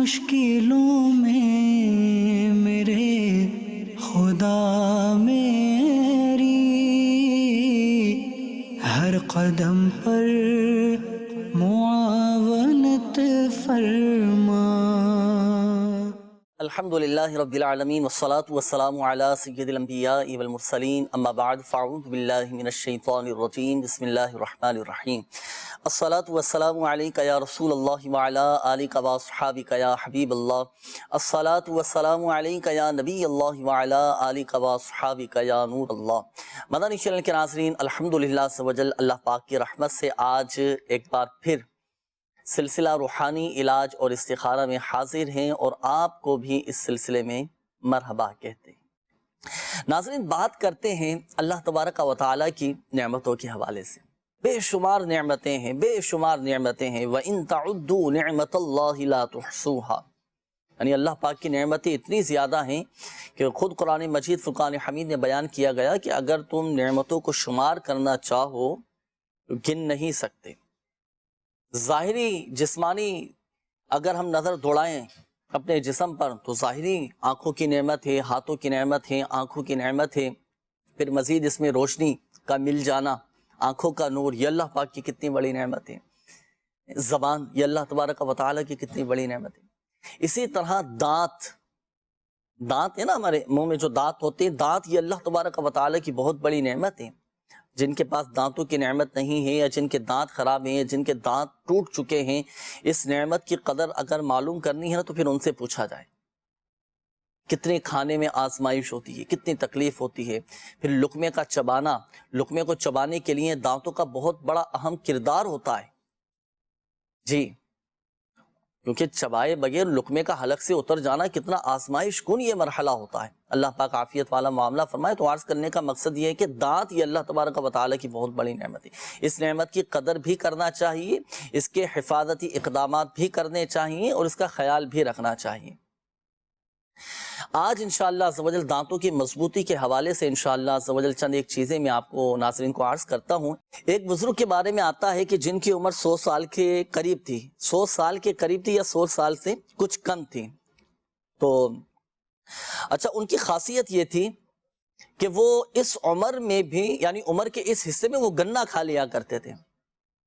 مشکلوں میں میرے خدا میری ہر قدم پر معاونت فرما۔ الحمدللہ رب العالمین والصلاة والسلام علی سید الانبیاء والمرسلین، اما بعد فاعوذ باللہ من الشیطان الرجیم، بسم اللہ الرحمن الرحیم۔ الصلاة والسلام علیک یا رسول اللہ وعلی آلک واصحابک یا حبیب اللہ۔ الصلاة والسلام علیک یا نبی اللہ وعلی آلک واصحابک یا نور اللہ۔ مدنی چینل کے ناظرین، الحمدللہ عز و جل اللہ پاک کی رحمت سے آج ایک بار پھر سلسلہ روحانی علاج اور استخارہ میں حاضر ہیں اور آپ کو بھی اس سلسلے میں مرحبا کہتے ہیں۔ ناظرین، بات کرتے ہیں اللہ تبارک و تعالیٰ کی نعمتوں کے حوالے سے۔ بے شمار نعمتیں ہیں، بے شمار نعمتیں ہیں۔ وَإِن تَعُدُّوا نِعْمَةَ اللَّهِ لَا تُحْصُوهَا، یعنی اللہ پاک کی نعمتیں اتنی زیادہ ہیں کہ خود قرآن مجید فرقان حمید نے بیان کیا گیا کہ اگر تم نعمتوں کو شمار کرنا چاہو تو گن نہیں سکتے۔ ظاہری جسمانی اگر ہم نظر دوڑائیں اپنے جسم پر تو ظاہری آنکھوں کی نعمت ہے، ہاتھوں کی نعمت ہے، آنکھوں کی نعمت ہے، پھر مزید اس میں روشنی کا مل جانا، آنکھوں کا نور، یہ اللہ پاک کی کتنی بڑی نعمت ہے۔ زبان، یہ اللہ تبارک و تعالیٰ کی کتنی بڑی نعمت ہے۔ اسی طرح دانت ہے نا، ہمارے منہ میں جو دانت ہوتے ہیں، دانت یہ اللہ تبارک و تعالیٰ کی بہت بڑی نعمت ہے۔ جن کے پاس دانتوں کی نعمت نہیں ہے یا جن کے دانت خراب ہیں یا جن کے دانت ٹوٹ چکے ہیں، اس نعمت کی قدر اگر معلوم کرنی ہے تو پھر ان سے پوچھا جائے۔ کتنے کھانے میں آزمائش ہوتی ہے، کتنی تکلیف ہوتی ہے۔ پھر لقمے کا چبانا، لقمے کو چبانے کے لیے دانتوں کا بہت بڑا اہم کردار ہوتا ہے جی، کیونکہ چبائے بغیر لقمے کا حلق سے اتر جانا کتنا آزمائش کن یہ مرحلہ ہوتا ہے۔ اللہ پاک عافیت والا معاملہ فرمائے۔ تو عرض کرنے کا مقصد یہ ہے کہ دانت یہ اللہ تبارک و تعالیٰ کی بہت بڑی نعمت ہے۔ اس نعمت کی قدر بھی کرنا چاہیے، اس کے حفاظتی اقدامات بھی کرنے چاہیے اور اس کا خیال بھی رکھنا چاہیے۔ آج انشاءاللہ عز و جل دانتوں کی مضبوطی کے حوالے سے انشاءاللہ عز و جل چند ایک چیزیں میں آپ کو ناظرین کو عرض کرتا ہوں۔ ایک بزرگ کے بارے میں آتا ہے کہ جن کی عمر 100 سال کے قریب تھی، 100 سال کے قریب تھی یا 100 سال سے کچھ کم تھی۔ تو اچھا، ان کی خاصیت یہ تھی کہ وہ اس عمر میں بھی، یعنی عمر کے اس حصے میں وہ گنا کھا لیا کرتے تھے۔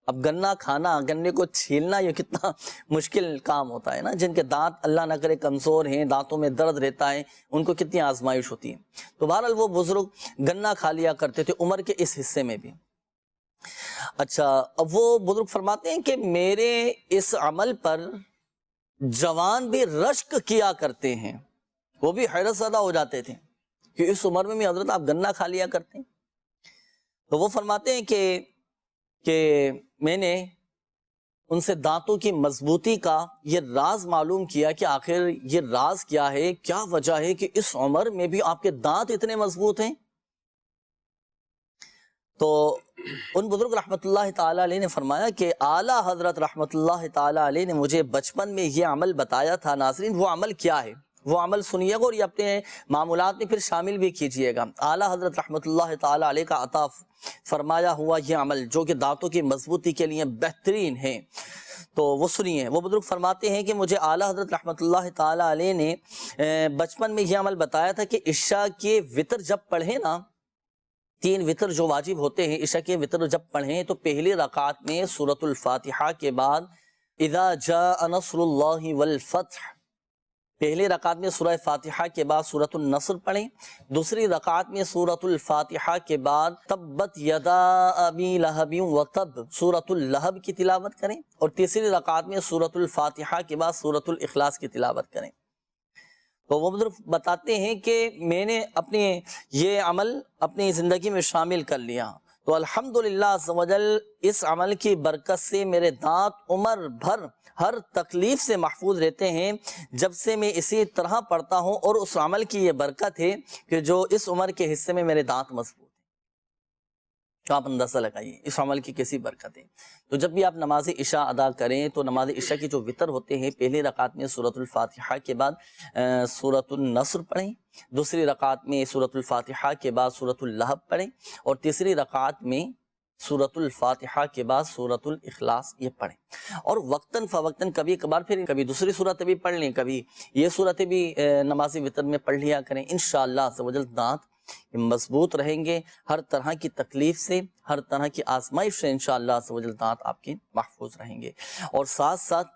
اب گنا کھانا، گنے کو چھیلنا یہ کتنا مشکل کام ہوتا ہے نا۔ جن کے دانت اللہ نہ کرے کمزور ہیں، دانتوں میں درد رہتا ہے، ان کو کتنی آزمائش ہوتی ہے۔ تو بہرحال وہ بزرگ گنا کھا لیا کرتے تھے عمر کے اس حصے میں بھی۔ اچھا، اب وہ بزرگ فرماتے ہیں کہ میرے اس عمل پر جوان بھی رشک کیا کرتے ہیں، وہ بھی حیرت زدہ ہو جاتے تھے کہ اس عمر میں بھی حضرت آپ گنا کھا لیا کرتے ہیں۔ تو وہ فرماتے ہیں کہ میں نے ان سے دانتوں کی مضبوطی کا یہ راز معلوم کیا کہ آخر یہ راز کیا ہے، کیا وجہ ہے کہ اس عمر میں بھی آپ کے دانت اتنے مضبوط ہیں۔ تو ان بزرگ رحمت اللہ تعالیٰ علیہ نے فرمایا کہ اعلیٰ حضرت رحمت اللہ تعالیٰ علیہ نے مجھے بچپن میں یہ عمل بتایا تھا۔ ناظرین، وہ عمل کیا ہے؟ وہ عمل سنیے گا اور یہ اپنے معمولات میں پھر شامل بھی کیجئے گا۔ اعلیٰ حضرت رحمت اللہ تعالیٰ علیہ کا عطا فرمایا ہوا یہ عمل جو کہ دانتوں کی مضبوطی کے لیے بہترین ہے، تو وہ سنیے۔ وہ بزرگ فرماتے ہیں کہ مجھے اعلیٰ حضرت رحمت اللہ تعالیٰ علیہ نے بچپن میں یہ عمل بتایا تھا کہ عشاء کے وتر جب پڑھیں نا، 3 وتر جو واجب ہوتے ہیں، عشاء کے وتر جب پڑھیں تو پہلی رکعت میں سورۃ الفاتحہ کے بعد اذا جاء نصر اللہ والفتح، پہلی رکعت میں سورہ فاتحہ کے بعد سورۃ النصر پڑھیں، دوسری رکعت میں سورۃ الفاتحہ کے بعد تبت یدا ابی لہب وتب سورۃ اللہب کی تلاوت کریں، اور تیسری رکعت میں سورۃ الفاتحہ کے بعد سورۃ الاخلاص کی تلاوت کریں۔ تو وہ بزرگ بتاتے ہیں کہ میں نے یہ عمل اپنی زندگی میں شامل کر لیا، تو الحمدللہ عز و جل اس عمل کی برکت سے میرے دانت عمر بھر ہر تکلیف سے محفوظ رہتے ہیں جب سے میں اسی طرح پڑھتا ہوں، اور اس عمل کی یہ برکت ہے کہ جو اس عمر کے حصے میں میرے دانت مضبوط ہیں۔ تو آپ اندازہ لگائیے اس عمل کی کیسی برکت ہے۔ تو جب بھی آپ نماز عشاء ادا کریں تو نماز عشاء کی جو وتر ہوتے ہیں، پہلی رکعت میں سورۃ الفاتحہ کے بعد سورۃ النصر پڑھیں، دوسری رکعت میں سورۃ الفاتحہ کے بعد سورۃ اللہب پڑھیں، اور تیسری رکعت میں سورۃ الفاتحہ کے بعد سورۃ الاخلاص یہ پڑھیں، اور وقتاً فوقتاً کبھی کبھار پھر کبھی دوسری صورت بھی پڑھ لیں، کبھی یہ صورتیں بھی نماز وتر میں پڑھ لیا کریں۔ انشاءاللہ عز و جل دانت مضبوط رہیں گے، ہر طرح کی تکلیف سے، ہر طرح کی آزمائش سے انشاءاللہ عز و جل دانت آپ کے محفوظ رہیں گے۔ اور ساتھ ساتھ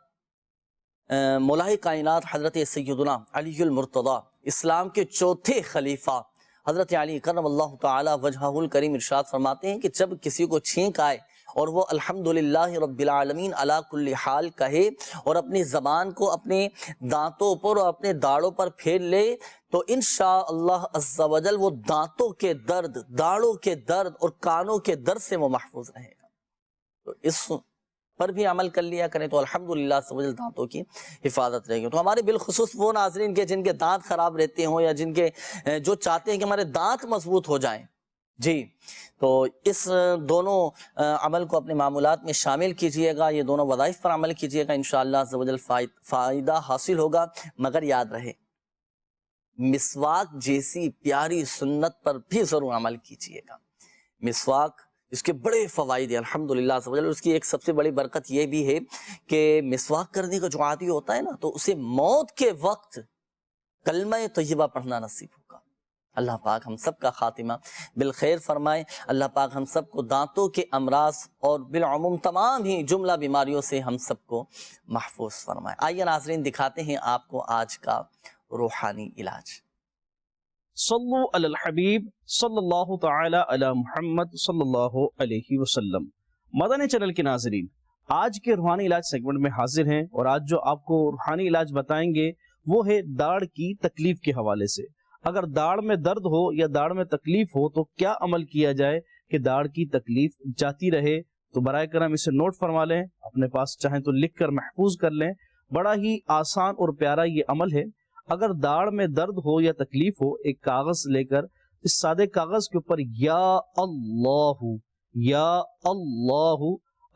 مولائے کائنات حضرت سیدنا علی المرتضیٰ، اسلام کے چوتھے خلیفہ حضرت علی کرم اللہ تعالی وجہہ الکریم ارشاد فرماتے ہیں کہ جب کسی کو چھینک آئے اور وہ الحمدللہ رب العالمین علی کل حال کہے اور اپنی زبان کو اپنے دانتوں پر اور اپنے داڑوں پر پھیر لے تو انشاءاللہ عز و جل وہ دانتوں کے درد، داڑوں کے درد اور کانوں کے درد سے وہ محفوظ رہے گا۔ تو اس پر بھی عمل کر لیا کریں تو الحمدللہ عز و جل دانتوں کی حفاظت رہے گی۔ تو ہمارے بالخصوص وہ ناظرین کے جن کے دانت خراب رہتے ہوں یا جن کے جو چاہتے ہیں کہ ہمارے دانت مضبوط ہو جائیں، جی، تو اس دونوں عمل کو اپنے معمولات میں شامل کیجئے گا، یہ دونوں وظائف پر عمل کیجئے گا، انشاءاللہ عز و جل فائدہ حاصل ہوگا۔ مگر یاد رہے مسواک جیسی پیاری سنت پر بھی ضرور عمل کیجئے گا۔ مسواک اس کے بڑے فوائد ہیں الحمدللہ عز و جل۔ اس کی ایک سب سے بڑی برکت یہ بھی ہے کہ مسواک کرنے کا جو عادی ہوتا ہے نا، تو اسے موت کے وقت کلمہ طیبہ پڑھنا نصیب ہوگا۔ اللہ پاک ہم سب کا خاتمہ بالخیر فرمائے، اللہ پاک ہم سب کو دانتوں کے امراض اور بالعموم تمام ہی جملہ بیماریوں سے ہم سب کو محفوظ فرمائے۔ آئیے ناظرین دکھاتے ہیں آپ کو آج کا روحانی علاج۔ صلو علی الحبیب صلی اللہ تعالی علی محمد صلی اللہ علیہ وسلم۔ مدنی چینل کے ناظرین، آج کے روحانی علاج سیگمنٹ میں حاضر ہیں، اور آج جو آپ کو روحانی علاج بتائیں گے وہ ہے داڑھ کی تکلیف کے حوالے سے۔ اگر داڑھ میں درد ہو یا داڑھ میں تکلیف ہو تو کیا عمل کیا جائے کہ داڑھ کی تکلیف جاتی رہے؟ تو برائے کرم اسے نوٹ فرما لیں، اپنے پاس چاہیں تو لکھ کر محفوظ کر لیں۔ بڑا ہی آسان اور پیارا یہ عمل ہے۔ اگر داڑھ میں درد ہو یا تکلیف ہو، ایک کاغذ لے کر اس سادے کاغذ کے اوپر یا اللہ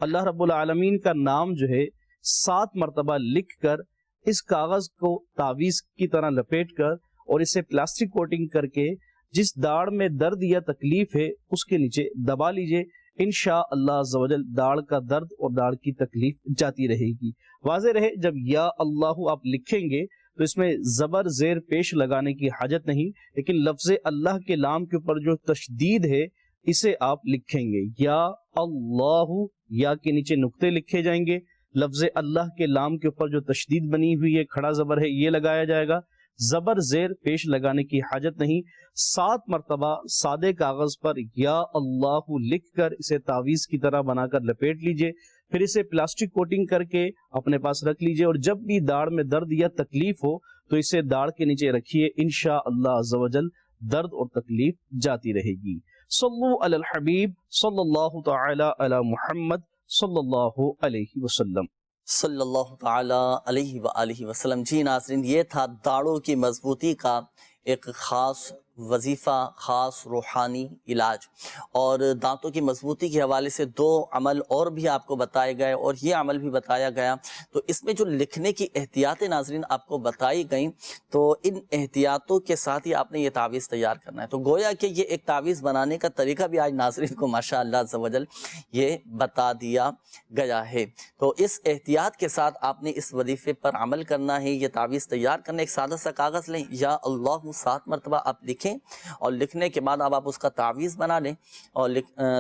اللہ رب العالمین کا نام جو ہے 7 مرتبہ لکھ کر اس کاغذ کو تعویذ کی طرح لپیٹ کر اور اسے پلاسٹک کوٹنگ کر کے جس داڑھ میں درد یا تکلیف ہے اس کے نیچے دبا لیجئے۔ انشاءاللہ عز و جل داڑھ کا درد اور داڑھ کی تکلیف جاتی رہے گی۔ واضح رہے، جب یا اللہ آپ لکھیں گے تو اس میں زبر زیر پیش لگانے کی حاجت نہیں، لیکن لفظ اللہ کے لام کے اوپر جو تشدید ہے اسے آپ لکھیں گے۔ یا اللہ، یا کے نیچے نقطے لکھے جائیں گے، لفظ اللہ کے لام کے اوپر جو تشدید بنی ہوئی ہے، کھڑا زبر ہے، یہ لگایا جائے گا۔ زبر زیر پیش لگانے کی حاجت نہیں۔ 7 مرتبہ سادے کاغذ پر یا اللہ لکھ کر اسے تعویذ کی طرح بنا کر لپیٹ لیجئے، پھر اسے پلاسٹک کوٹنگ کر کے اپنے پاس رکھ لیجئے، اور جب بھی داڑھ میں درد یا تکلیف ہو تو اسے داڑھ کے نیچے رکھیے۔ انشاءاللہ عز و جل درد اور تکلیف جاتی رہے گی۔ صلو علی الحبیب صلی اللہ تعالی علی محمد صلی اللہ علیہ وسلم۔ صلی اللہ تعالی علیہ وآلہ وسلم۔ جی ناظرین، یہ تھا داڑھوں کی مضبوطی کا ایک خاص وظیفہ، خاص روحانی علاج، اور دانتوں کی مضبوطی کے حوالے سے 2 عمل اور بھی آپ کو بتائے گئے اور یہ عمل بھی بتایا گیا۔ تو اس میں جو لکھنے کی احتیاطیں ناظرین آپ کو بتائی گئیں، تو ان احتیاطوں کے ساتھ ہی آپ نے یہ تعویذ تیار کرنا ہے۔ تو گویا کہ یہ ایک تعویذ بنانے کا طریقہ بھی آج ناظرین کو ماشاءاللہ عز و جل یہ بتا دیا گیا ہے۔ تو اس احتیاط کے ساتھ آپ نے اس وظیفے پر عمل کرنا ہے، یہ تعویذ تیار کرنا۔ ایک سادہ سا کاغذ لیں، یا اللہ 7 مرتبہ آپ لکھیں، اور لکھنے کے بعد اب آپ اس کا تعویذ بنا لیں، اور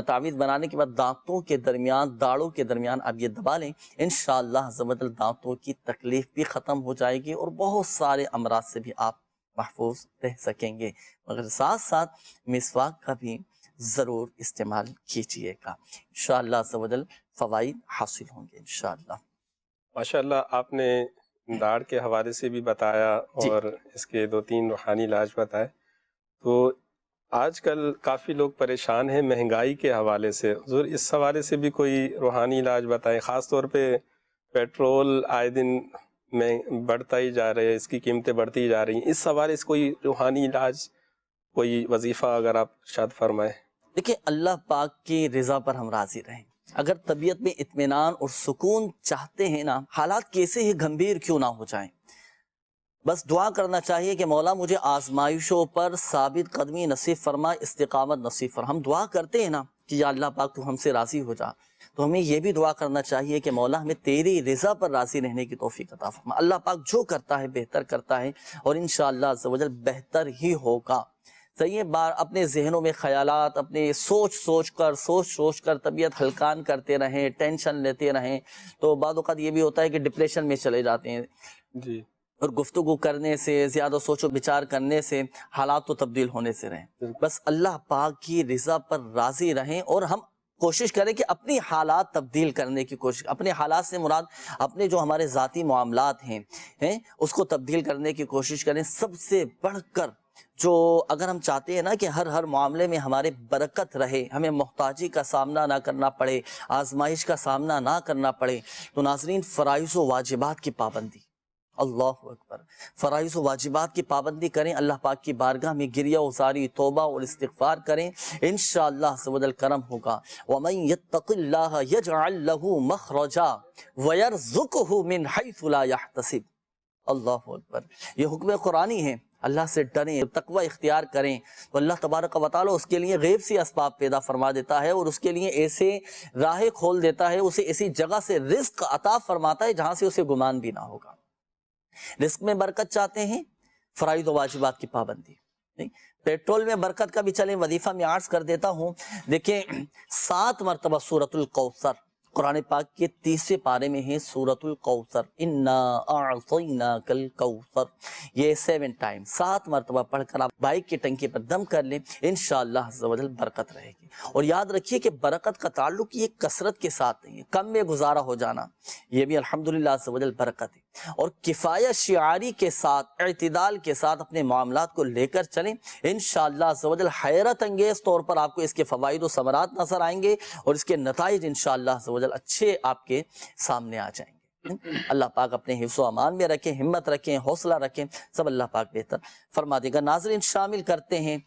تعویذ بنانے کے بعد دانتوں کے درمیان، داڑوں کے درمیان آپ یہ دبا لیں۔ انشاءاللہ عز و جل دانتوں کی تکلیف بھی ختم ہو جائے گی اور بہت سارے امراض سے بھی آپ محفوظ رہ سکیں گے۔ مگر ساتھ ساتھ مسواک کا بھی ضرور استعمال کیجئے گا، انشاءاللہ عز و جل فوائد حاصل ہوں گے انشاءاللہ۔ ماشاءاللہ آپ نے داڑھ کے حوالے سے بھی بتایا اور اس کے 2-3 روحانی علاج بتائے۔ تو آج کل کافی لوگ پریشان ہیں مہنگائی کے حوالے سے، حضور اس حوالے سے بھی کوئی روحانی علاج بتائیں۔ خاص طور پہ پیٹرول آئے دن میں بڑھتا ہی جا رہا ہے، اس کی قیمتیں بڑھتی ہی جا رہی ہیں، اس حوالے سے کوئی روحانی علاج، کوئی وظیفہ اگر آپ ارشاد فرمائیں۔ دیکھیں، اللہ پاک کی رضا پر ہم راضی رہیں۔ اگر طبیعت میں اطمینان اور سکون چاہتے ہیں نا، حالات کیسے ہی گھمبیر کیوں نہ ہو جائیں، بس دعا کرنا چاہیے کہ مولا مجھے آزمائشوں پر ثابت قدمی نصیب فرما، استقامت نصیب فرما۔ ہم دعا کرتے ہیں نا، کہ یا اللہ پاک تو ہم سے راضی ہو جا، تو ہمیں یہ بھی دعا کرنا چاہیے کہ مولا ہمیں تیری رضا پر راضی رہنے کی توفیق عطا فرما۔ اللہ پاک جو کرتا ہے بہتر کرتا ہے، اور انشاءاللہ عز و جل بہتر ہی ہوگا۔ صحیح بار اپنے ذہنوں میں خیالات اپنے سوچ سوچ کر طبیعت ہلکان کرتے رہیں، ٹینشن لیتے رہیں، تو بعض اوقات یہ بھی ہوتا ہے کہ ڈپریشن میں چلے جاتے ہیں جی، اور گفتگو کرنے سے، زیادہ سوچ و بچار کرنے سے حالات تو تبدیل ہونے سے رہیں۔ بس اللہ پاک کی رضا پر راضی رہیں، اور ہم کوشش کریں کہ اپنی حالات تبدیل کرنے کی کوشش، اپنے حالات سے مراد اپنے جو ہمارے ذاتی معاملات ہیں اس کو تبدیل کرنے کی کوشش کریں۔ سب سے بڑھ کر جو اگر ہم چاہتے ہیں نا کہ ہر معاملے میں ہمارے برکت رہے، ہمیں محتاجی کا سامنا نہ کرنا پڑے، آزمائش کا سامنا نہ کرنا پڑے، تو ناظرین فرائض و واجبات کی پابندی، اللہ اکبر، فرائض و واجبات کی پابندی کریں، اللہ پاک کی بارگاہ میں گریہ وزاری، توبہ اور استغفار کریں، انشاءاللہ عز و جل کرم ہوگا۔ وَمَن يَتَّقِ اللَّهَ يَجْعَلْ لَهُ مَخْرَجًا وَيَرْزُقْهُ مِنْ حَيْثُ لَا يَحْتَسِبُ۔ اللہ اکبر، یہ حکم قرآنی ہے، اللہ سے ڈریں، تقوی اختیار کریں، تو اللہ تبارک و تعالیٰ اس کے لیے غیب سی اسباب پیدا فرما دیتا ہے، اور اس کے لیے ایسے راہیں کھول دیتا ہے، اسے ایسی جگہ سے رزق عطا فرماتا ہے جہاں سے اسے گمان بھی نہ ہوگا۔ رزق میں برکت چاہتے ہیں، فرائض و واجبات کی پابندی۔ پیٹرول میں برکت کا بھی چلیں، وظیفہ میں عرض کر دیتا ہوں۔ دیکھیں 7 مرتبہ سورۃ الکوثر قرآن پاک کے 30ویں پارے میں ہے، سورۃ الکوثر، انا اعطیناک الکوثر، یہ 7 ٹائم 7 مرتبہ پڑھ کر آپ بائک کی ٹنکی پر دم کر لیں، انشاءاللہ عز و جل برکت رہے گی۔ اور یاد رکھیے کہ برکت کا تعلق یہ کثرت کے ساتھ نہیں ہے، کم میں گزارا ہو جانا، یہ بھی الحمدللہ عز و جل برکت ہے۔ اور کفایت شعاری کے ساتھ، اعتدال کے ساتھ اپنے معاملات کو لے کر چلیں، انشاءاللہ عز و جل حیرت انگیز طور پر آپ کو اس کے فوائد و ثمرات نظر آئیں گے، اور اس کے نتائج انشاءاللہ عز و جل اچھے آپ کے سامنے آ جائیں گے۔ اللہ پاک اپنے حفظ و امان میں رکھیں، ہمت رکھیں، حوصلہ رکھیں، سب اللہ پاک بہتر فرما دے گا۔ ناظرین شامل کرتے ہیں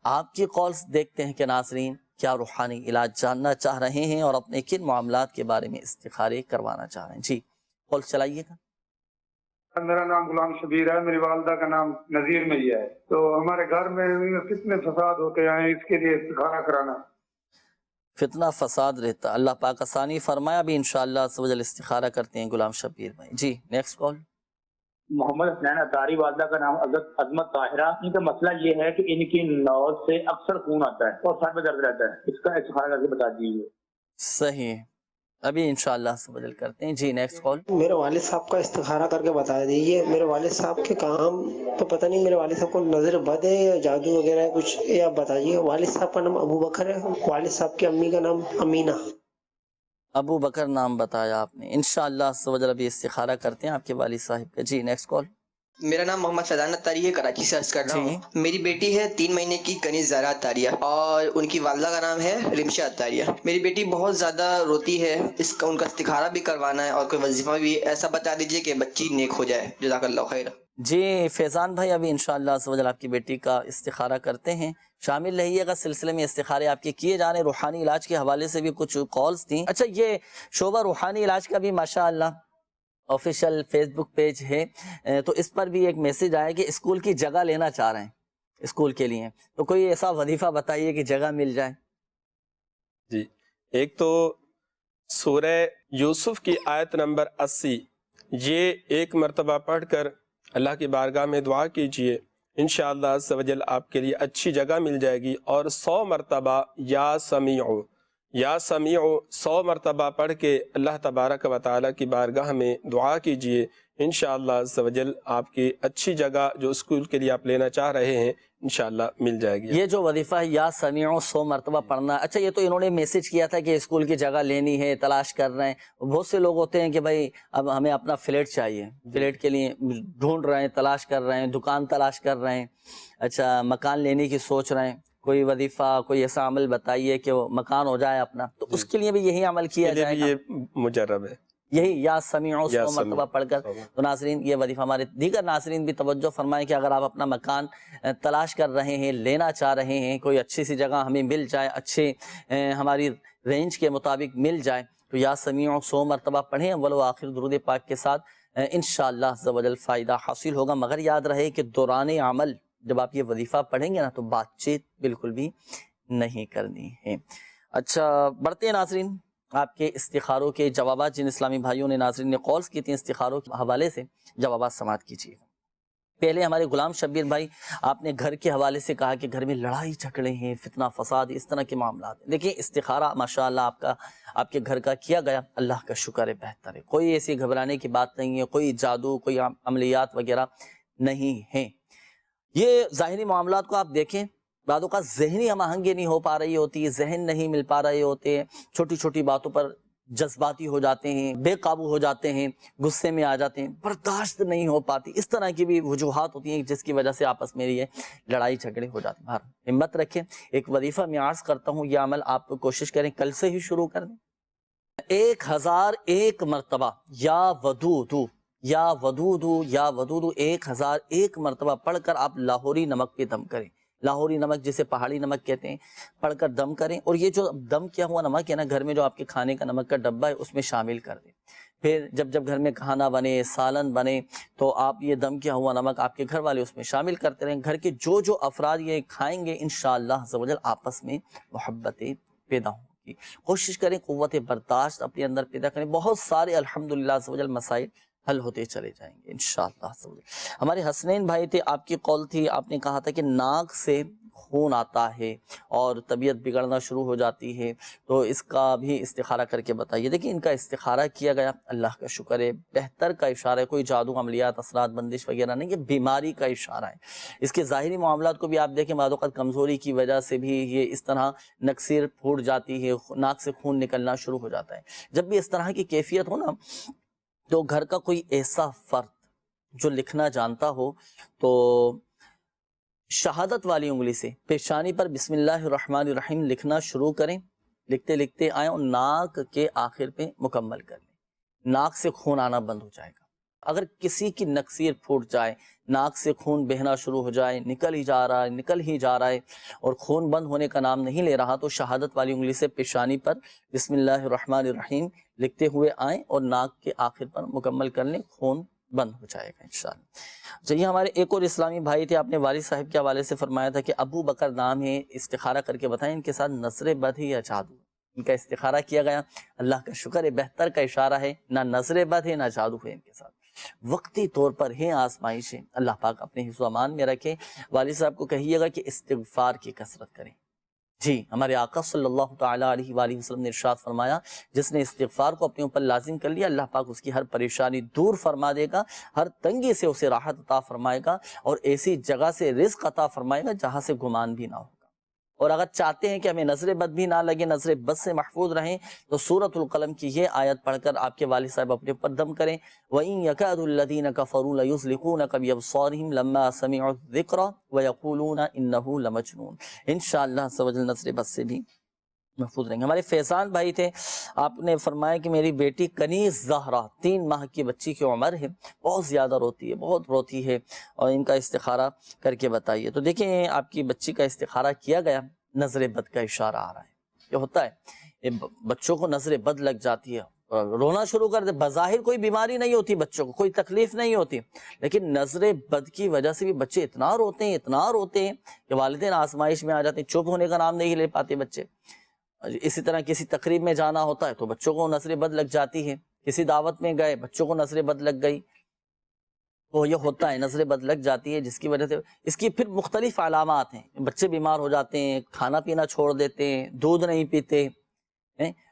آپ کی کالز، دیکھتے ہیں کہ ناظرین کیا روحانی علاج جاننا چاہ رہے ہیں اور اپنے کن معاملات کے بارے میں استخارے کروانا چاہ رہے ہیں۔ جی کال چلائیے گا۔ میرا نام غلام شبیر ہے، میری والدہ کا نام نذیر میاں ہے، تو ہمارے گھر میں کتنے فساد ہوتے ہیں، اس کے لیے استخارہ کرانا۔ فتنہ فساد رہتا، اللہ پاک آسانی فرمایا، بھی انشاءاللہ عز و جل استخارہ کرتے ہیں غلام شبیر بھائی۔ جی نیکسٹ کال۔ محمد حسنین اطاری، والدہ کا نام عظمت طاہرہ۔ ان کا مسئلہ یہ ہے کہ ان کی نوز سے اکثر خون آتا ہے اور سر میں درد رہتا ہے، اس کا استخارہ کر کے بتا دیجیے۔ صحیح، ابھی انشاءاللہ عز و جل کرتے ہیں۔ جی نیکسٹ کال۔ میرے والد صاحب کا استخارہ کر کے بتا دیجیے، میرے والد صاحب کے کام تو پتہ نہیں، میرے والد صاحب کو نظر بد ہے یا جادو وغیرہ ہے کچھ، یہ آپ بتائیے۔ والد صاحب کا نام ابو بکر ہے، والد صاحب کی امی کا نام امینہ۔ ابو بکر نام بتایا آپ نے، انشاءاللہ عز و جل ابھی استخارہ کرتے ہیں آپ کے والد صاحب کا۔ جی نیکسٹ کال۔ میرا نام محمد فیضان اطاری ہے، کراچی سے عرض کر رہا جی۔ ہوں۔ میری بیٹی ہے 3 مہینے کی کنیز زہرا اطاریہ، اور ان کی والدہ کا نام ہے رمشا اطاریہ۔ میری بیٹی بہت زیادہ روتی ہے، ان کا استخارہ بھی کروانا ہے اور کوئی وظیفہ بھی، ایسا بتا دیجئے کہ بچی نیک ہو جائے، جزاک اللہ خیر۔ جی فیضان بھائی، ابھی انشاءاللہ عز و جل آپ کی بیٹی کا استخارہ کرتے ہیں، شامل رہیے گا۔ سلسلے میں استخارے آپ کے کیے جا رہے ہیں، روحانی علاج کے حوالے سے بھی کچھ کالز تھیں۔ اچھا، یہ شعبہ روحانی علاج کا بھی ماشاءاللہ آفیشیل فیس بک پیج ہے، تو اس پر بھی ایک میسج آیا کہ اسکول کی جگہ لینا چاہ رہے ہیں اسکول کے لیے، تو کوئی ایسا وظیفہ بتائیے کہ جگہ مل جائے۔ جی، ایک تو سورہ یوسف کی آیت نمبر 80، یہ ایک مرتبہ پڑھ کر اللہ کی بارگاہ میں دعا کیجئے، انشاءاللہ عز و جل آپ کے لیے اچھی جگہ مل جائے گی۔ اور 100 مرتبہ یا سمیع 100 مرتبہ پڑھ کے اللہ تبارک و تعالیٰ کی بارگاہ میں دعا کیجئے، انشاءاللہ عز و جل آپ کی اچھی جگہ جو اسکول کے لیے آپ لینا چاہ رہے ہیں انشاءاللہ مل جائے گی۔ یہ جو وظیفہ ہے یا سمیع 100 مرتبہ پڑھنا، اچھا یہ تو انہوں نے میسج کیا تھا کہ اسکول کی جگہ لینی ہے، تلاش کر رہے ہیں۔ بہت سے لوگ ہوتے ہیں کہ بھائی اب ہمیں اپنا فلیٹ چاہیے، فلیٹ کے لیے ڈھونڈ رہے ہیں، تلاش کر رہے ہیں، دکان تلاش کر رہے ہیں، اچھا مکان لینے کی سوچ رہے ہیں، کوئی وظیفہ کوئی ایسا عمل بتائیے کہ وہ مکان ہو جائے اپنا، تو اس کے لیے بھی یہی عمل کیا جائے گا، یہ مجرب ہے، یہی یا سمیع 100 مرتبہ پڑھ کر۔ تو ناظرین یہ وظیفہ، ہمارے دیگر ناظرین بھی توجہ فرمائیں کہ اگر آپ اپنا مکان تلاش کر رہے ہیں، لینا چاہ رہے ہیں، کوئی اچھی سی جگہ ہمیں مل جائے، اچھے ہماری رینج کے مطابق مل جائے، تو یا سمیع 100 مرتبہ پڑھیں، اول و آخر درود پاک کے ساتھ، انشاءاللہ عز و جل فائدہ حاصل ہوگا۔ مگر یاد رہے کہ دوران عمل جب آپ یہ وظیفہ پڑھیں گے نا، تو بات چیت بالکل بھی نہیں کرنی ہے۔ اچھا بڑھتے ہیں ناظرین آپ کے استخاروں کے جوابات. جن اسلامی بھائیوں نے ناظرین نے کالز کی تھیں استخاروں کے حوالے سے جوابات سماعت کیجیے. پہلے ہمارے غلام شبیر بھائی آپ نے گھر کے حوالے سے کہا کہ گھر میں لڑائی جھگڑے ہیں, فتنہ فساد, اس طرح کے معاملات ہیں. دیکھیں استخارہ ماشاءاللہ آپ کے گھر کا کیا گیا, اللہ کا شکر ہے, بہتر ہے, کوئی ایسی گھبرانے کی بات نہیں ہے, کوئی جادو کوئی عملیات وغیرہ نہیں ہیں. یہ ظاہری معاملات کو آپ دیکھیں, بعض اوقات ذہنی ہم آہنگی نہیں ہو پا رہی ہوتی ہے, ذہن نہیں مل پا رہے ہوتے ہیں, چھوٹی چھوٹی باتوں پر جذباتی ہو جاتے ہیں, بے قابو ہو جاتے ہیں, غصے میں آ جاتے ہیں, برداشت نہیں ہو پاتی, اس طرح کی بھی وجوہات ہوتی ہیں جس کی وجہ سے آپس میں یہ لڑائی جھگڑے ہو جاتے ہیں. ہمت رکھیں, ایک وظیفہ میں عرض کرتا ہوں, یہ عمل آپ کوشش کریں کل سے ہی شروع کر دیں. 1001 مرتبہ یا ودودو یا ودودو یا ودودو 1001 مرتبہ پڑھ کر آپ لاہوری نمک پہ دم کریں. لاہوری نمک جسے پہاڑی نمک کہتے ہیں, پڑھ کر دم کریں. اور یہ جو دم کیا ہوا نمک ہے نا, گھر میں جو آپ کے کھانے کا نمک کا ڈبہ ہے اس میں شامل کر دیں. پھر جب گھر میں کھانا بنے, سالن بنے, تو آپ یہ دم کیا ہوا نمک آپ کے گھر والے اس میں شامل کرتے رہیں. گھر کے جو افراد یہ کھائیں گے انشاءاللہ عز و جل آپس میں محبتیں پیدا ہوں گی. کوشش کریں قوت برداشت اپنے اندر پیدا کریں, بہت سارے الحمدللہ عز و جل مسائل حل ہوتے چلے جائیں گے انشاءاللہ. ہمارے حسنین بھائی تھے, آپ کی قول تھی, آپ نے کہا تھا کہ ناک سے خون آتا ہے اور طبیعت بگڑنا شروع ہو جاتی ہے, تو اس کا بھی استخارہ کر کے بتائیے. دیکھیں ان کا استخارہ کیا گیا, اللہ کا شکر ہے, بہتر کا اشارہ ہے, کوئی جادو عملیات اثرات بندش وغیرہ نہیں, یہ بیماری کا اشارہ ہے. اس کے ظاہری معاملات کو بھی آپ دیکھیں, بعض اوقات کمزوری کی وجہ سے بھی یہ اس طرح نکسیر پھوٹ جاتی ہے, ناک سے خون نکلنا شروع ہو جاتا ہے. جب بھی اس طرح کی کیفیت ہو نا, تو گھر کا کوئی ایسا فرد جو لکھنا جانتا ہو تو شہادت والی انگلی سے پیشانی پر بسم اللہ الرحمن الرحیم لکھنا شروع کریں. لکھتے لکھتے آئیں اور ناک کے آخر پہ مکمل کر لیں. ناک سے خون آنا بند ہو جائے گا. اگر کسی کی نکسیر پھوٹ جائے, ناک سے خون بہنا شروع ہو جائے, نکل ہی جا رہا ہے اور خون بند ہونے کا نام نہیں لے رہا, تو شہادت والی انگلی سے پیشانی پر بسم اللہ الرحمن الرحیم لکھتے ہوئے آئیں اور ناک کے آخر پر مکمل کر لیں, خون بند ہو جائے گا انشاءاللہ. چلیے ہمارے ایک اور اسلامی بھائی تھے, آپ نے والد صاحب کے حوالے سے فرمایا تھا کہ ابو بکر نام ہے, استخارہ کر کے بتائیں ان کے ساتھ نظر بد ہے یا جادو. ان کا استخارہ کیا گیا, اللہ کا شکر ہے, بہتر کا اشارہ ہے, نہ نظر بد ہے نہ جادو ہے ان کے ساتھ. وقتی طور پر ہیں آزمائشیں, اللہ پاک اپنے حفظ و امان میں رکھے. والد صاحب کو کہیے گا کہ استغفار کی کثرت کریں. جی ہمارے آقا صلی اللہ تعالیٰ علیہ وآلہ وسلم نے ارشاد فرمایا, جس نے استغفار کو اپنے اوپر لازم کر لیا, اللہ پاک اس کی ہر پریشانی دور فرما دے گا, ہر تنگی سے اسے راحت عطا فرمائے گا, اور ایسی جگہ سے رزق عطا فرمائے گا جہاں سے گمان بھی نہ ہوگا. اور اگر چاہتے ہیں کہ ہمیں نظر بد بھی نہ لگے, نظر بد سے محفوظ رہیں, تو سورۃ القلم کی یہ آیت پڑھ کر آپ کے والد صاحب اپنے اوپر دم کریں. وَإِن يَكَادُ الَّذِينَ كَفَرُوا لَيُزْلِقُونَكَ بِأَبْصَارِهِمْ لَمَّا سَمِعُوا الذِّكْرَ وَيَقُولُونَ إِنَّهُ لَمَجْنُونَ. انشاءاللہ عز و جل نظر بد سے بھی محفوظ رہیں گے. ہمارے فیضان بھائی تھے, آپ نے فرمایا کہ میری بیٹی کنیز زہرا 3 ماہ کی بچی کی عمر ہے, بہت زیادہ روتی ہے, بہت روتی ہے, اور ان کا استخارہ کر کے بتائیے. تو دیکھیں آپ کی بچی کا استخارہ کیا گیا, نظر بد کا اشارہ آ رہا ہے. یہ ہوتا ہے, بچوں کو نظر بد لگ جاتی ہے, رونا شروع کر دے. بظاہر کوئی بیماری نہیں ہوتی بچوں کو, کوئی تکلیف نہیں ہوتی, لیکن نظر بد کی وجہ سے بھی بچے اتنا روتے ہیں کہ والدین آزمائش میں آ جاتے ہیں. چپ ہونے کا نام نہیں لے پاتے بچے. اسی طرح کسی تقریب میں جانا ہوتا ہے تو بچوں کو نظر بد لگ جاتی ہے. کسی دعوت میں گئے, بچوں کو نظر بد لگ گئی, تو یہ ہوتا ہے, نظر بد لگ جاتی ہے, جس کی وجہ سے اس کی پھر مختلف علامات ہیں. بچے بیمار ہو جاتے ہیں, کھانا پینا چھوڑ دیتے ہیں, دودھ نہیں پیتے,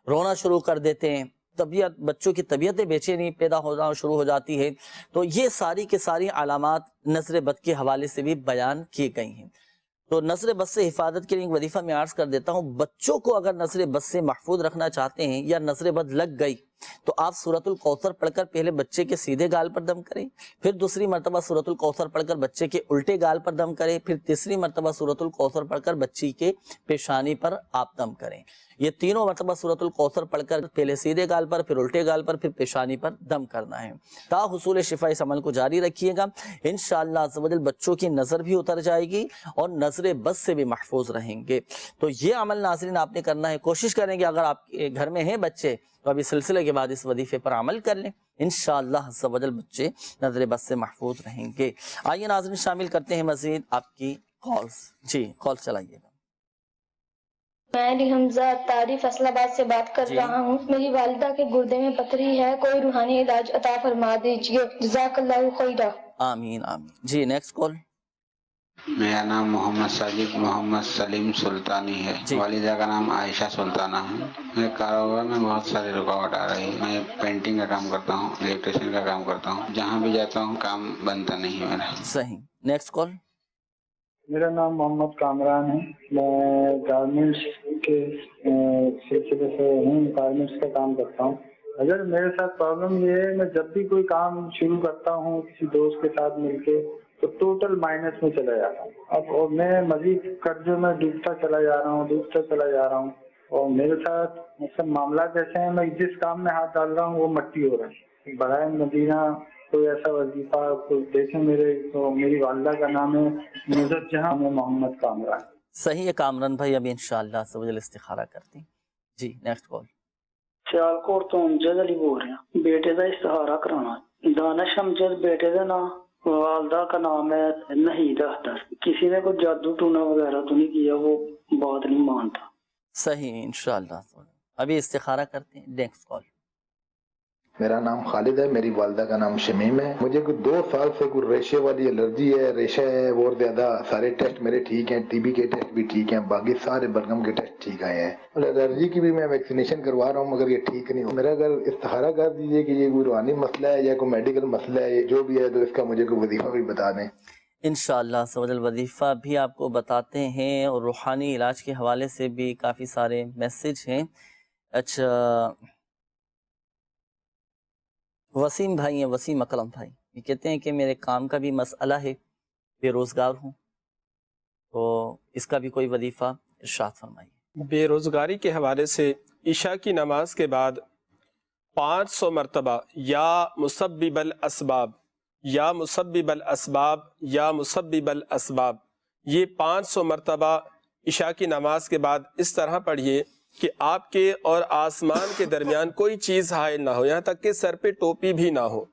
رونا شروع کر دیتے ہیں, بچوں کی طبیعتیں بے چینی پیدا ہونا شروع ہو جاتی ہے. تو یہ ساری کے ساری علامات نظر بد کے حوالے سے بھی بیان کی گئی ہیں. تو نظر بد سے حفاظت کے لیے ایک وظیفہ میں عرض کر دیتا ہوں. بچوں کو اگر نظر بد سے محفوظ رکھنا چاہتے ہیں یا نظر بد لگ گئی, تو آپ سورۃ الکوثر پڑھ کر پہلے بچے کے سیدھے گال پر دم کریں, پھر دوسری مرتبہ سورۃ الکوثر پڑھ کر بچے کے الٹے گال پر دم کریں, پھر تیسری مرتبہ سورۃ الکوثر پڑھ کر بچی کے پیشانی پر آپ دم کریں. یہ تینوں مرتبہ سورۃ الکوثر پڑھ کر پہلے سیدھے گال پر, پھر الٹے گال پر, پھر پیشانی پر دم کرنا ہے. تا حصول شفا اس عمل کو جاری رکھیے گا, انشاءاللہ عز و جل بچوں کی نظر بھی اتر جائے گی اور نظر بد سے بھی محفوظ رہیں گے. تو یہ عمل ناظرین آپ نے کرنا ہے. کوشش کریں کہ اگر آپ کے گھر میں ہیں بچے تو ابھی سلسلے کے بعد اس وظیفے پر عمل کر لیں, انشاءاللہ عز و جل بچے نظر بد سے محفوظ رہیں گے. آئیے ناظرین شامل کرتے ہیں مزید آپ کی کالز. جی کال چلائیے گا. میں علی حمزہ اتاری فیصل آباد سے بات کر رہا ہوں. میری والدہ کے گردے میں پتھری ہے, کوئی روحانی علاج عطا فرما دیجیے. جزاک اللہ خیرہ. آمین آمین. جی نیکسٹ کال. میرا نام محمد سلیم سلطانی ہے. والدہ کا نام عائشہ سلطانہ ہے. میرے کاروبار میں بہت ساری رکاوٹ آ رہی ہے. میں پینٹنگ کا کام کرتا ہوں, الیکٹریشین کا کام کرتا ہوں. جہاں بھی جاتا ہوں کام بنتا نہیں میرا. صحیح. Next call. میرا نام محمد کامران ہے. میں گارمنٹس کے سلسلے سے ہوں, گارمنٹس کا کام کرتا ہوں. اگر میرے ساتھ پرابلم یہ ہے, میں جب بھی کوئی کام شروع کرتا ہوں کسی دوست کے ساتھ مل کے تو ٹوٹل مائنس میں چلا جاتا ہوں. اب اور میں مزید قرضوں میں ڈوبتا چلا جا رہا ہوں. اور میرے ساتھ مطلب معاملات ایسے ہیں, میں جس کام میں ہاتھ ڈال رہا ہوں وہ مٹی ہو رہا ہے. برائے مدینہ کوئی ایسا وظیفہ دیکھیں میرے. تو میری والدہ کا نام ہے نظرت جہاں میں محمد کامران. صحیح ہے کامران بھائی, ابھی انشاءاللہ سبحانہ استخارہ کرتے ہیں. جی نیکسٹ کال. سیالکوٹ تو امجد علی بول رہے ہیں. بیٹے کا استخارہ کرانا. دانش امجد بیٹے کا نام, والدہ کا نام ہے نحید احدث. کسی نے کوئی جادو ٹونا وغیرہ تو نہیں کیا, وہ بات نہیں مانتا. صحیح انشاءاللہ ابھی استخارہ کرتے ہیں. Next call. میرا نام خالد ہے. میری والدہ کا نام شمیم ہے. مجھے کوئی 2 سال سے کوئی ریشے والی الرجی ہے, ریشہ ہے اور زیادہ. سارے ٹیسٹ میرے ٹھیک ہیں, ٹی بی کے ٹیسٹ بھی ٹھیک ہیں, باقی سارے بلغم کے ٹیسٹ ٹھیک آئے ہیں. اور الرجی کی بھی میں ویکسینیشن کروا رہا ہوں مگر یہ ٹھیک نہیں ہو. میرا اگر استخارہ کر دیجیے کہ یہ کوئی روحانی مسئلہ ہے یا کوئی میڈیکل مسئلہ ہے, جو بھی ہے تو اس کا مجھے کوئی وظیفہ بھی بتا دیں. انشاءاللہ سبحانہ وظیفہ بھی آپ کو بتاتے ہیں, اور روحانی علاج کے حوالے سے بھی کافی سارے میسیج ہیں. اچھا وسیم بھائی ہیں, وسیم اکرم بھائی, یہ کہتے ہیں کہ میرے کام کا بھی مسئلہ ہے, بے روزگار ہوں, تو اس کا بھی کوئی وظیفہ ارشاد فرمائیے. بے روزگاری کے حوالے سے عشاء کی نماز کے بعد 500 مرتبہ یا مسبب الاسباب یا مسبب الاسباب یا مسبب الاسباب, یہ 500 مرتبہ عشاء کی نماز کے بعد اس طرح پڑھیے کہ آپ کے اور آسمان کے درمیان کوئی چیز حائل نہ ہو, یہاں تک کہ سر پہ ٹوپی بھی نہ ہو.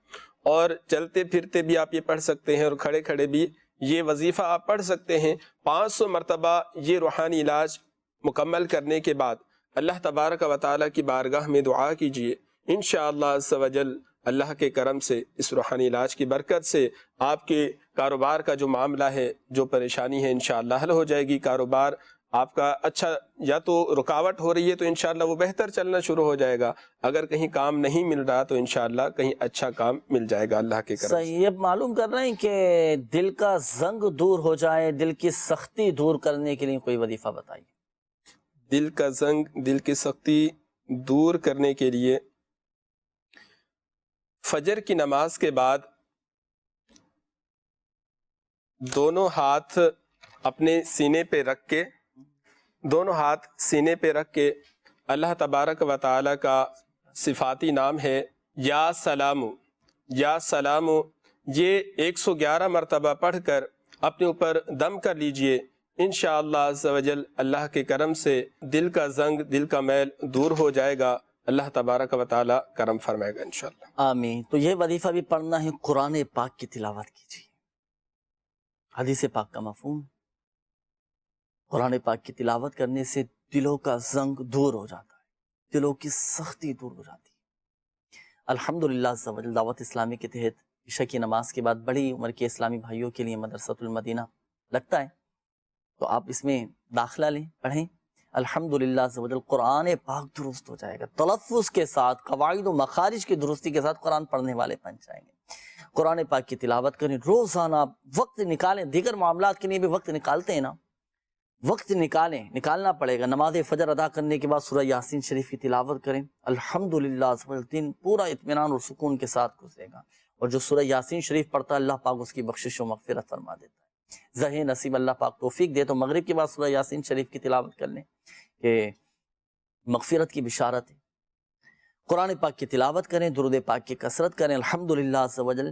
اور چلتے پھرتے بھی آپ یہ پڑھ سکتے ہیں, اور کھڑے کھڑے بھی یہ وظیفہ آپ پڑھ سکتے ہیں. 500 مرتبہ یہ روحانی علاج مکمل کرنے کے بعد اللہ تبارک و تعالیٰ کی بارگاہ میں دعا کیجئے. انشاءاللہ عز و جل اللہ کے کرم سے, اس روحانی علاج کی برکت سے آپ کے کاروبار کا جو معاملہ ہے, جو پریشانی ہے, انشاءاللہ حل ہو جائے گی. کاروبار آپ کا اچھا, یا تو رکاوٹ ہو رہی ہے تو انشاءاللہ وہ بہتر چلنا شروع ہو جائے گا. اگر کہیں کام نہیں مل رہا تو انشاءاللہ کہیں اچھا کام مل جائے گا اللہ کے کرم سے. صحیح. یہ معلوم کر رہے ہیں کہ دل کا زنگ دور ہو جائے, دل کی سختی دور کرنے کے لیے کوئی وظیفہ بتائیے. دل کا زنگ, دل کی سختی دور کرنے کے لیے فجر کی نماز کے بعد دونوں ہاتھ اپنے سینے پہ رکھ کے اللہ تبارک و تعالیٰ کا صفاتی نام ہے یا سلامو, یہ 111 مرتبہ پڑھ کر اپنے اوپر دم کر لیجئے. انشاءاللہ عز و جل اللہ کے کرم سے دل کا زنگ, دل کا میل دور ہو جائے گا. اللہ تبارک و تعالیٰ کرم فرمائے گا انشاءاللہ. آمین. تو یہ وظیفہ بھی پڑھنا ہے, قرآن پاک کی تلاوت کیجیے. حدیث پاک کا مفہوم, قرآن پاک کی تلاوت کرنے سے دلوں کا زنگ دور ہو جاتا ہے, دلوں کی سختی دور ہو جاتی ہے. الحمدللہ عز و جل دعوت اسلامی کے تحت عشاء کی نماز کے بعد بڑی عمر کے اسلامی بھائیوں کے لیے مدرسۃ المدینہ لگتا ہے, تو آپ اس میں داخلہ لیں, پڑھیں. الحمدللہ عز و جل قرآن پاک درست ہو جائے گا, تلفظ کے ساتھ, قواعد و مخارج کی درستی کے ساتھ قرآن پڑھنے والے بن جائیں گے. قرآن پاک کی تلاوت کریں, روزانہ وقت نکالیں. دیگر معاملات کے لیے بھی وقت نکالتے ہیں نا, وقت نکالنا پڑے گا. نماز فجر ادا کرنے کے بعد سورہ یاسین شریف کی تلاوت کریں. الحمدللہ عز و جل دن پورا اطمینان اور سکون کے ساتھ گزرے گا. اور جو سورہ یاسین شریف پڑھتا ہے اللہ پاک اس کی بخشش و مغفرت فرما دیتا ہے. ذہن نصیب اللہ پاک توفیق دے تو مغرب کے بعد سورہ یاسین شریف کی تلاوت کر لیں کہ مغفرت کی بشارت ہے. قرآن پاک کی تلاوت کریں, درود پاک کی کثرت کریں. الحمدللہ عز و جل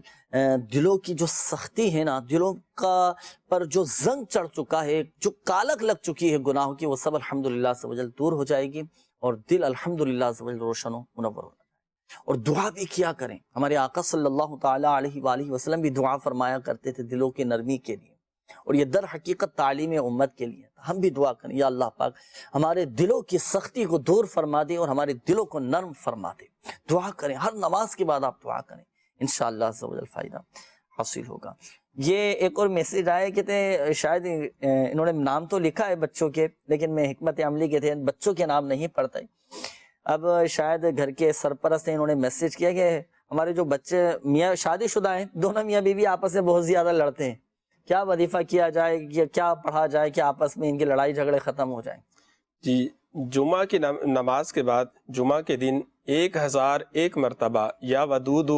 دلوں کی جو سختی ہے نا, دلوں کا پر جو زنگ چڑھ چکا ہے, جو کالک لگ چکی ہے گناہوں کی, وہ سب الحمدللہ عز و جل دور ہو جائے گی, اور دل الحمدللہ عز و جل روشن و منور ہو جائے. اور دعا بھی کیا کریں. ہمارے آقا صلی اللہ تعالیٰ علیہ وآلہ وسلم بھی دعا فرمایا کرتے تھے دلوں کی نرمی کے لیے. اور یہ در حقیقت تعلیم امت کے لیے. ہم بھی دعا کریں یا اللہ پاک ہمارے دلوں کی سختی کو دور فرما دے اور ہمارے دلوں کو نرم فرما دے. دعا کریں، ہر نماز کے بعد آپ دعا کریں، انشاءاللہ عز و جل فائدہ حاصل ہوگا. یہ ایک اور میسیج آیا کہ شاید انہوں نے نام تو لکھا ہے بچوں کے، لیکن میں حکمت عملی کے تھے بچوں کے نام نہیں پڑھتا. اب شاید گھر کے سرپرست ہیں، انہوں نے میسیج کیا کہ ہمارے جو بچے میاں شادی شدہ ہیں، دونوں میاں بیوی آپس میں بہت زیادہ لڑتے ہیں، کیا وظیفہ کیا جائے، کیا پڑھا جائے کہ آپس میں ان کی لڑائی جھگڑے ختم ہو جائیں؟ جی، جمعہ کی نماز کے بعد جمعہ کے دن 1001 مرتبہ یا ودود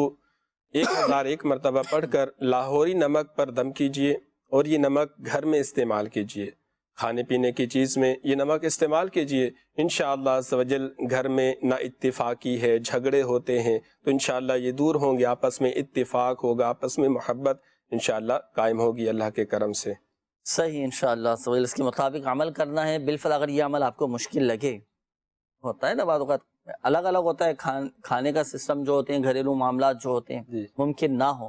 1001 مرتبہ پڑھ کر لاہوری نمک پر دم کیجئے اور یہ نمک گھر میں استعمال کیجئے. کھانے پینے کی چیز میں یہ نمک استعمال کیجئے. انشاءاللہ عز و جل گھر میں نا اتفاقی ہے، جھگڑے ہوتے ہیں تو انشاءاللہ یہ دور ہوں گے، آپس میں اتفاق ہوگا، آپس میں محبت انشاءاللہ قائم ہوگی اللہ کے کرم سے. صحیح، انشاءاللہ عز و جل اس کے مطابق عمل کرنا ہے. بالفعل اگر یہ عمل آپ کو مشکل لگے، ہوتا ہے نا بعض اوقات الگ الگ ہوتا ہے کھانے کا سسٹم جو ہوتے ہیں، گھریلو معاملات جو ہوتے ہیں ممکن نہ ہو،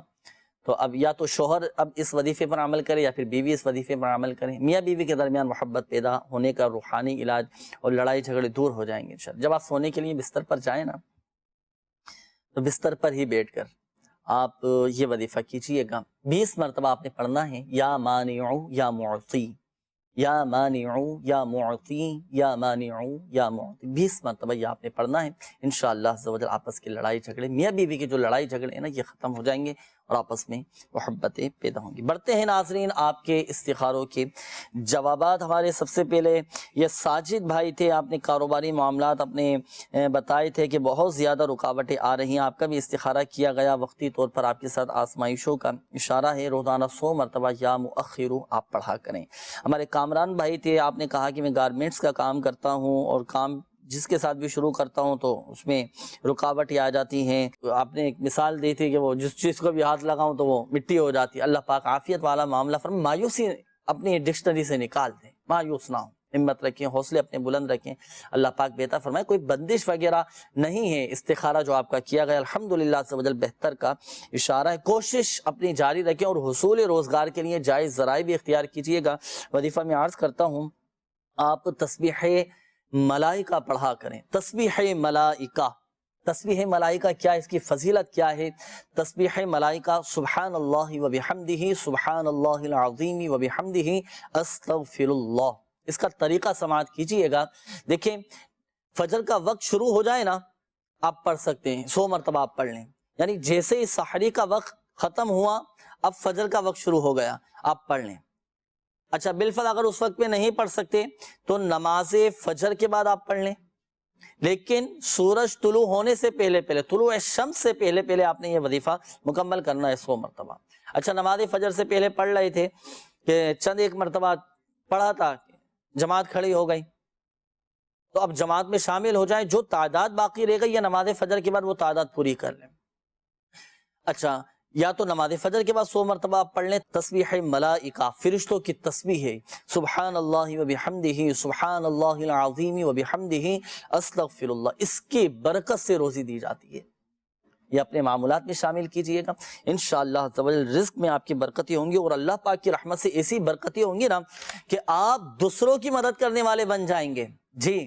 تو اب یا تو شوہر اب اس وظیفے پر عمل کرے یا پھر بیوی اس وظیفے پر عمل کرے. میاں بیوی کے درمیان محبت پیدا ہونے کا روحانی علاج اور لڑائی جھگڑے دور ہو جائیں گے انشاءاللہ. جب آپ سونے کے لیے بستر پر جائیں نا تو بستر پر ہی بیٹھ کر آپ یہ وظیفہ کیجئے گا. 20 مرتبہ آپ نے پڑھنا ہے، یا مانع یا معطی، یا مانع یا معطی، یا مانع یا معطی. 20 مرتبہ یہ آپ نے پڑھنا ہے. انشاءاللہ عز و جل آپس کی لڑائی جھگڑے، میاں بیوی کے جو لڑائی جھگڑے ہیں نا، یہ ختم ہو جائیں گے اور آپس میں محبتیں پیدا ہوں گی. بڑھتے ہیں ناظرین آپ کے استخاروں کے جوابات. ہمارے سب سے پہلے یہ ساجد بھائی تھے، آپ نے کاروباری معاملات اپنے بتائے تھے کہ بہت زیادہ رکاوٹیں آ رہی ہیں. آپ کا بھی استخارہ کیا گیا، وقتی طور پر آپ کے ساتھ آزمائشوں کا اشارہ ہے. روزانہ 100 مرتبہ یا مؤخرو آپ پڑھا کریں. ہمارے کامران بھائی تھے، آپ نے کہا کہ میں گارمنٹس کا کام کرتا ہوں اور کام جس کے ساتھ بھی شروع کرتا ہوں تو اس میں رکاوٹیں آ جاتی ہیں. آپ نے ایک مثال دی تھی کہ وہ جس چیز کو بھی ہاتھ لگاؤں تو وہ مٹی ہو جاتی ہے. اللہ پاک عافیت والا معاملہ فرمائے. مایوسی اپنی ڈکشنری سے نکال دیں، مایوس نہ ہوں، ہمت رکھیں، حوصلے اپنے بلند رکھیں. اللہ پاک بہتر فرمائے. کوئی بندش وغیرہ نہیں ہے. استخارہ جو آپ کا کیا گیا الحمدللہ عز و جل بہتر کا اشارہ ہے. کوشش اپنی جاری رکھیں اور حصول روزگار کے لیے جائز ذرائع بھی اختیار کیجیے گا. وظیفہ میں عرض کرتا ہوں، آپ تسبیح ملائکہ پڑھا کریں. تسبیح ملائکہ، تسبیح ملائکہ کیا ہے، اس کی فضیلت کیا ہے؟ تسبیح ملائکہ سبحان اللہ و بحمدہ، سبحان اللہ العظیم و بحمدہ، استغفر اللہ. اس کا طریقہ سماعت کیجئے گا. دیکھیں فجر کا وقت شروع ہو جائے نا، آپ پڑھ سکتے ہیں 100 مرتبہ آپ پڑھ لیں. یعنی جیسے ہی سحری کا وقت ختم ہوا، اب فجر کا وقت شروع ہو گیا، آپ پڑھ لیں. اچھا بالفعل اگر اس وقت میں نہیں پڑھ سکتے تو نماز فجر کے بعد آپ پڑھ لیں، لیکن سورج طلوع ہونے سے پہلے طلوع شمس سے پہلے آپ نے یہ وظیفہ مکمل کرنا ہے 100 مرتبہ. اچھا نماز فجر سے پہلے پڑھ رہے تھے کہ چند ایک مرتبہ پڑھا تھا، جماعت کھڑی ہو گئی تو اب جماعت میں شامل ہو جائیں. جو تعداد باقی رہ گئی یا نماز فجر کے بعد وہ تعداد پوری کر لیں. اچھا یا تو نماز فجر کے بعد 100 مرتبہ آپ پڑھ لیں تسبیح ملائکہ، فرشتوں کی تسبیح ہے، سبحان اللہ و بحمدہ، سبحان اللہ العظیم و بحمدہ، استغفر اللہ. اس کی برکت سے روزی دی جاتی ہے. یہ اپنے معمولات میں شامل کیجئے گا. انشاءاللہ عز و جل رزق میں آپ کی برکتیں ہوں گی اور اللہ پاک کی رحمت سے ایسی برکتیں ہوں گی نا کہ آپ دوسروں کی مدد کرنے والے بن جائیں گے. جی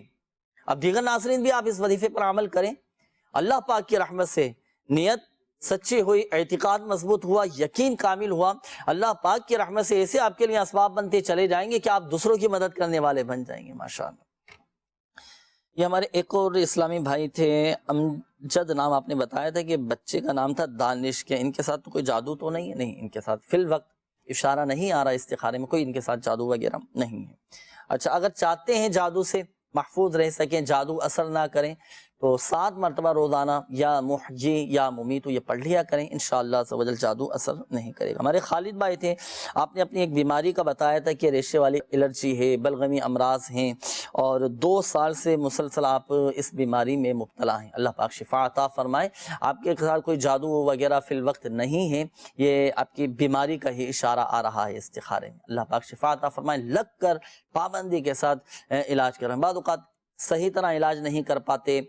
اب دیگر ناظرین بھی آپ اس وظیفے پر عمل کریں. اللہ پاک کی رحمت سے نیت سچی ہوئی، اعتقاد مضبوط ہوا، یقین کامل ہوا، اللہ پاک کی رحمت سے ایسے آپ کے لیے اسباب بنتے چلے جائیں گے کہ آپ دوسروں کی مدد کرنے والے بن جائیں گے ماشاءاللہ. یہ ہمارے ایک اور اسلامی بھائی تھے، امجد نام آپ نے بتایا تھا کہ بچے کا نام تھا دانش. کے ان کے ساتھ تو کوئی جادو تو نہیں ہے؟ نہیں، ان کے ساتھ فی الوقت اشارہ نہیں آ رہا استخارے میں، کوئی ان کے ساتھ جادو وغیرہ نہیں ہے. اچھا اگر چاہتے ہیں جادو سے محفوظ رہ سکیں، جادو اثر نہ کریں، تو 7 مرتبہ روزانہ یا محیی یا ممیت یہ پڑھ لیا کریں. انشاءاللہ عز و جل جادو اثر نہیں کرے گا. ہمارے خالد بھائی تھے، آپ نے اپنی ایک بیماری کا بتایا تھا کہ ریشے والی الرجی ہے، بلغمی امراض ہیں اور 2 سال سے مسلسل آپ اس بیماری میں مبتلا ہیں. اللہ پاک شفا عطا فرمائے. آپ کے ساتھ کوئی جادو وغیرہ فی الوقت نہیں ہے، یہ آپ کی بیماری کا ہی اشارہ آ رہا ہے استخارے میں. اللہ پاک شفا عطا فرمائے. لگ کر پابندی کے ساتھ علاج کریں. بعض اوقات صحیح طرح علاج نہیں کر پاتے،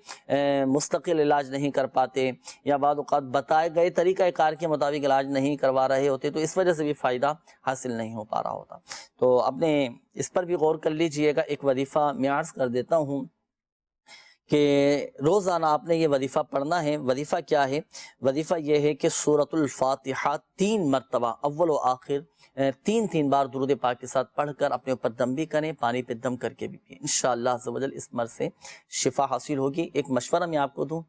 مستقل علاج نہیں کر پاتے، یا بعض اوقات بتائے گئے طریقہ کار کے مطابق علاج نہیں کروا رہے ہوتے، تو اس وجہ سے بھی فائدہ حاصل نہیں ہو پا رہا ہوتا۔ تو اپنے اس پر بھی غور کر لیجئے گا۔ ایک وظیفہ میں عرض کر دیتا ہوں کہ روزانہ آپ نے یہ وظیفہ پڑھنا ہے۔ وظیفہ کیا ہے؟ وظیفہ یہ ہے کہ سورۃ الفاتحہ 3 مرتبہ اول و آخر 3 بار درود پاک کے ساتھ پڑھ کر اپنے اوپر دم بھی کریں، پانی پہ دم کر کے بھی پئیں، انشاءاللہ عز و جل اس مرض سے شفا حاصل ہوگی۔ ایک مشورہ میں آپ کو دوں،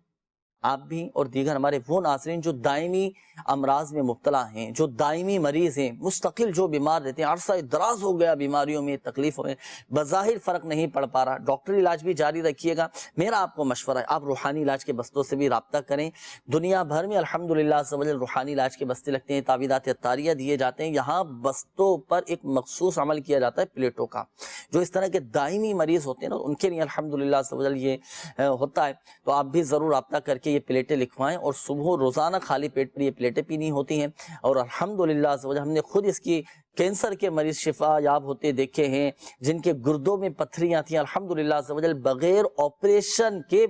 آپ بھی اور دیگر ہمارے وہ ناظرین جو دائمی امراض میں مبتلا ہیں، جو دائمی مریض ہیں، مستقل جو بیمار رہتے ہیں، عرصہ دراز ہو گیا بیماریوں میں، تکلیفوں میں، بظاہر فرق نہیں پڑ پا رہا، ڈاکٹری علاج بھی جاری رکھیے گا۔ میرا آپ کو مشورہ ہے، آپ روحانی علاج کے بستوں سے بھی رابطہ کریں۔ دنیا بھر میں الحمدللہ عز و جل روحانی علاج کے بستے لگتے ہیں، تعویذات عطاریہ دیے جاتے ہیں۔ یہاں بستوں پر ایک مخصوص عمل کیا جاتا ہے پلیٹوں کا، جو اس طرح کے دائمی مریض ہوتے ہیں نا، ان کے لیے الحمدللہ عز و جل یہ ہوتا ہے۔ تو آپ بھی ضرور رابطہ کر کے یہ پلیٹیں لکھوائیں، اور صبح روزانہ خالی پیٹ پر یہ پلیٹیں پینی ہوتی ہیں۔ اور الحمدللہ عز و جل ہم نے خود اس کی کینسر کے مریض شفا یاب ہوتے دیکھے ہیں، جن کے گردوں میں پتھریاں تھیں، الحمدللہ عز و جل بغیر آپریشن کے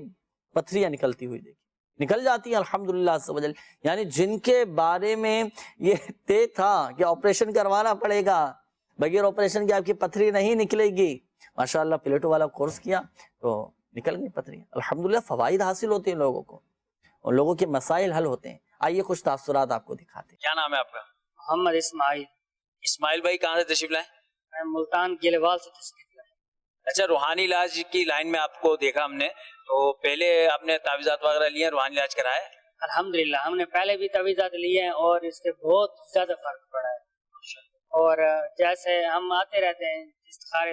پتھریاں نکلتی ہوئی دیکھی، نکل جاتی ہیں الحمدللہ عز و جل۔ یعنی جن کے بارے میں یہ طے تھا کہ آپریشن کروانا پڑے گا، بغیر آپریشن کے آپ کی پتھری نہیں نکلے گی، ماشاءاللہ پلیٹوں والا کورس کیا تو نکل گئی پتھریاں۔ الحمدللہ فوائد حاصل ہوتے ہیں لوگوں کو، اور لوگوں کے مسائل حل ہوتے ہیں۔ آئیے کچھ تاثرات آپ کو دکھاتے ہیں۔ کیا نام ہے آپ کا؟ محمد اسماعیل۔ اسماعیل بھائی کہاں سے تشریف لائے؟ میں ملتان گیلوال سے تشریف لائے۔ اچھا، روحانی علاج کی لائن میں آپ کو دیکھا ہم نے، تو پہلے آپ نے تعویذات وغیرہ لیے ہیں، روحانی علاج کرایا ہے؟ الحمدللہ ہم نے پہلے بھی تعویذات لیے ہیں اور اس سے بہت زیادہ فرق پڑا ہے۔ اور جیسے ہم آتے رہتے ہیں، استخارے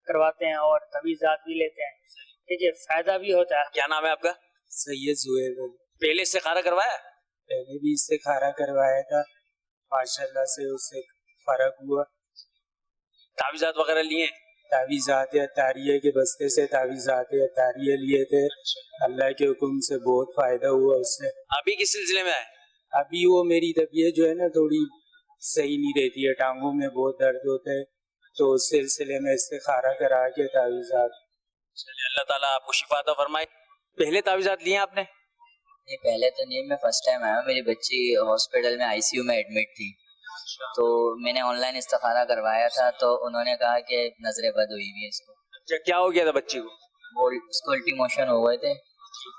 کرواتے ہیں اور تعویذات بھی لیتے ہیں، یہ فائدہ بھی ہوتا ہے۔ کیا نام ہے آپ کا؟ سید زہیر۔ پہلے استخارہ کروایا؟ پہلے بھی استخارہ کروایا تھا، ماشاءاللہ سے اس سے فرق ہوا۔ تعویذات وغیرہ لیے ہیں؟ تعویذات عطاریہ کے بستے سے تعویذات عطاریہ لیے تھے، اللہ کے حکم سے بہت فائدہ ہوا اس سے۔ ابھی کس سلسلے میں آئے؟ ابھی وہ میری طبیعت جو ہے نا تھوڑی صحیح نہیں رہتی ہے، ٹانگوں میں بہت درد ہوتا ہے، تو اس سلسلے میں استخارہ کرا کے تعویذات۔ چلیے، اللہ تعالیٰ آپ کو شفا عطا فرمائے۔ پہلے تعویذات لیے ہیں آپ نے؟ نہیں، پہلے تو نہیں، میں فرسٹ ٹائم آیا ہوں۔ میری بچی ہاسپٹل میں ICU میں ایڈمٹ تھی، تو میں نے آن لائن استخارہ کروایا تھا، تو انہوں نے کہا کہ نظر بد ہوئی ہوئی ہے اس کو۔ اچھا، کیا ہو گیا تھا بچی کو؟ وہ اس کو الٹی موشن ہو گئے تھے،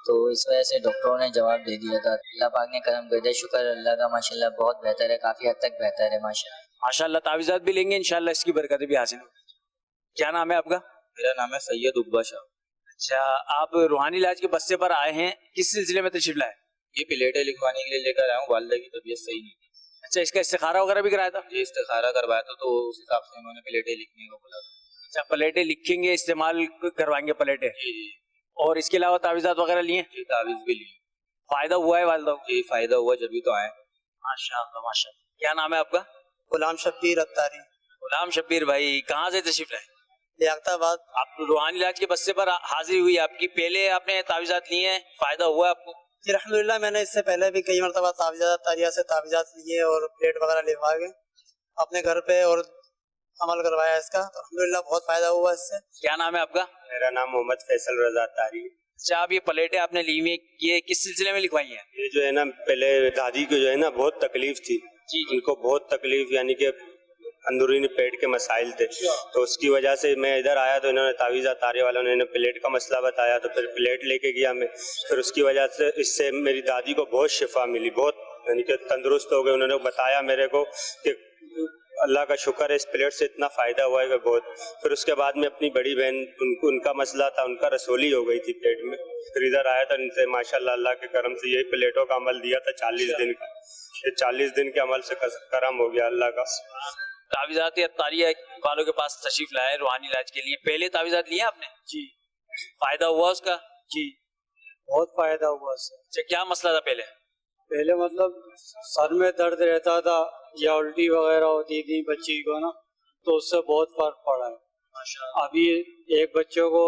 تو اس وجہ سے ڈاکٹروں نے جواب دے دیا تھا۔ اللہ پاک نے کرم کر دیا، شکر اللہ کا، ماشاءاللہ بہت بہتر ہے، کافی حد تک بہتر ہے ماشاءاللہ۔ ماشاءاللہ تعویذات بھی لیں گے انشاءاللہ، اس کی برکتیں بھی حاصل ہوں۔ کیا نام ہے آپ کا؟ میرا نام ہے سید عقبہ شاہ۔ اچھا، آپ روحانی علاج کے بستے پر آئے ہیں، کس سلسلے میں تشریف لائے؟ یہ پلیٹیں لکھوانے کے لیے لے کر آیا ہوں، والدہ کی طبیعت صحیح نہیں تھی۔ اچھا، اس کا استخارہ وغیرہ بھی کرایا تھا؟ یہ استخارہ کروایا تھا، تو اس حساب سے انہوں نے پلیٹیں لکھنے کو بولا تھا۔ اچھا، پلیٹیں لکھیں گے، استعمال کروائیں گے پلیٹیں؟ جی جی۔ اور اس کے علاوہ تعویذات وغیرہ لیے؟ جی، تعویذ بھی لی۔ فائدہ ہوا ہے والدہ کو؟ جی، فائدہ ہوا، جبھی تو آئے۔ ماشاءاللہ ماشاءاللہ۔ کیا نام ہے آپ کا؟ غلام شبیر اتاری۔ غلام شبیر بھائی کہاں سے تشریف لائے؟ لیاقت آباد۔ آپ روحانی علاج کے بستے پر حاضری ہوئی آپ کی، پہلے آپ نے تعویذات لیے ہیں، فائدہ ہوا ہے آپ کو؟ جی الحمدللہ، میں نے اس سے پہلے بھی کئی مرتبہ تعویذات عطاریہ سے تعویذات لیے اور پلیٹ وغیرہ لگوا کے اپنے گھر پہ اور عمل کروایا اس کا، تو الحمدللہ بہت فائدہ ہوا اس سے۔ کیا نام ہے آپ کا؟ میرا نام محمد فیصل رضا اتاری۔ اچھا، آپ یہ پلیٹیں آپ نے لی ہوئی، یہ کس سلسلے میں لکھوائی ہیں؟ یہ جو ہے نا، پہلے دادی کو جو ہے نا بہت تکلیف تھی، ان کو بہت تکلیف، یعنی کہ اندرونی پیٹ کے مسائل تھے، تو اس کی وجہ سے میں ادھر آیا تو انہوں نے تعویذ عطاریہ والوں نے پلیٹ کا مسئلہ بتایا، تو پھر پلیٹ لے کے گیا میں، پھر اس کی وجہ سے اس سے میری دادی کو بہت شفا ملی، بہت یعنی کہ تندرست ہو گئے۔ انہوں نے بتایا میرے کو کہ اللہ کا شکر ہے اس پلیٹ سے اتنا فائدہ ہوا ہے کہ بہت۔ پھر اس کے بعد میں اپنی بڑی بہن، ان کا مسئلہ تھا، ان کا رسولی ہو گئی تھی پیٹ میں، پھر ادھر آیا تھا، ان سے ماشاءاللہ اللہ کے کرم سے یہی پلیٹوں کا عمل دیا تھا 40 دن کا، یہ 40 دن کے عمل سے کرم ہو گیا اللہ کا۔ تعویذات عطاریہ والوں کے پاس تشریف لائے روحانی علاج کے لیے، پہلے تعویذات لیے آپ نے؟ جی۔ فائدہ ہوا اس کا؟ جی، بہت فائدہ ہوا اس سے۔ اچھا، کیا مسئلہ تھا پہلے؟ پہلے مطلب سر میں درد رہتا تھا یا الٹی وغیرہ ہوتی تھی بچی کو نا، تو اس سے بہت فرق پڑا ہے۔ ابھی ایک بچے کو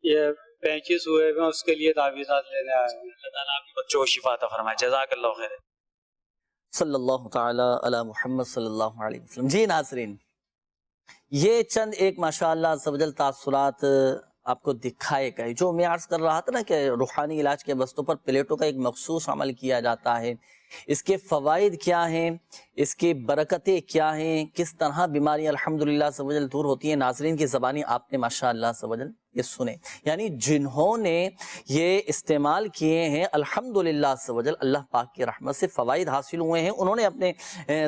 یہ 35 ہوئے ہیں، اس کے لیے تعویذات لینے آئے ہیں۔ اللہ تعالیٰ آپ کے بچوں کو شفا عطا فرمائے، جزاک اللہ خیر۔ صلی اللہ تعالی علی محمد صلی اللہ علیہ وسلم۔ جی ناظرین، یہ چند ایک ماشاءاللہ عز و جل تاثرات آپ کو دکھائے گا. جو میں عرض کر رہا تھا نا کہ روحانی علاج کے بستوں پر پلیٹوں کا ایک مخصوص عمل کیا جاتا ہے، اس کے فوائد کیا ہیں، اس کی برکتیں کیا ہیں، کس طرح بیماریاں الحمدللہ عز و جل دور ہوتی ہیں. ناظرین کی زبانی آپ نے ماشاءاللہ عز و جل یہ سنے، یعنی جنہوں نے یہ استعمال کیے ہیں الحمدللہ عز و جل اللہ پاک کی رحمت سے فوائد حاصل ہوئے ہیں، انہوں نے اپنے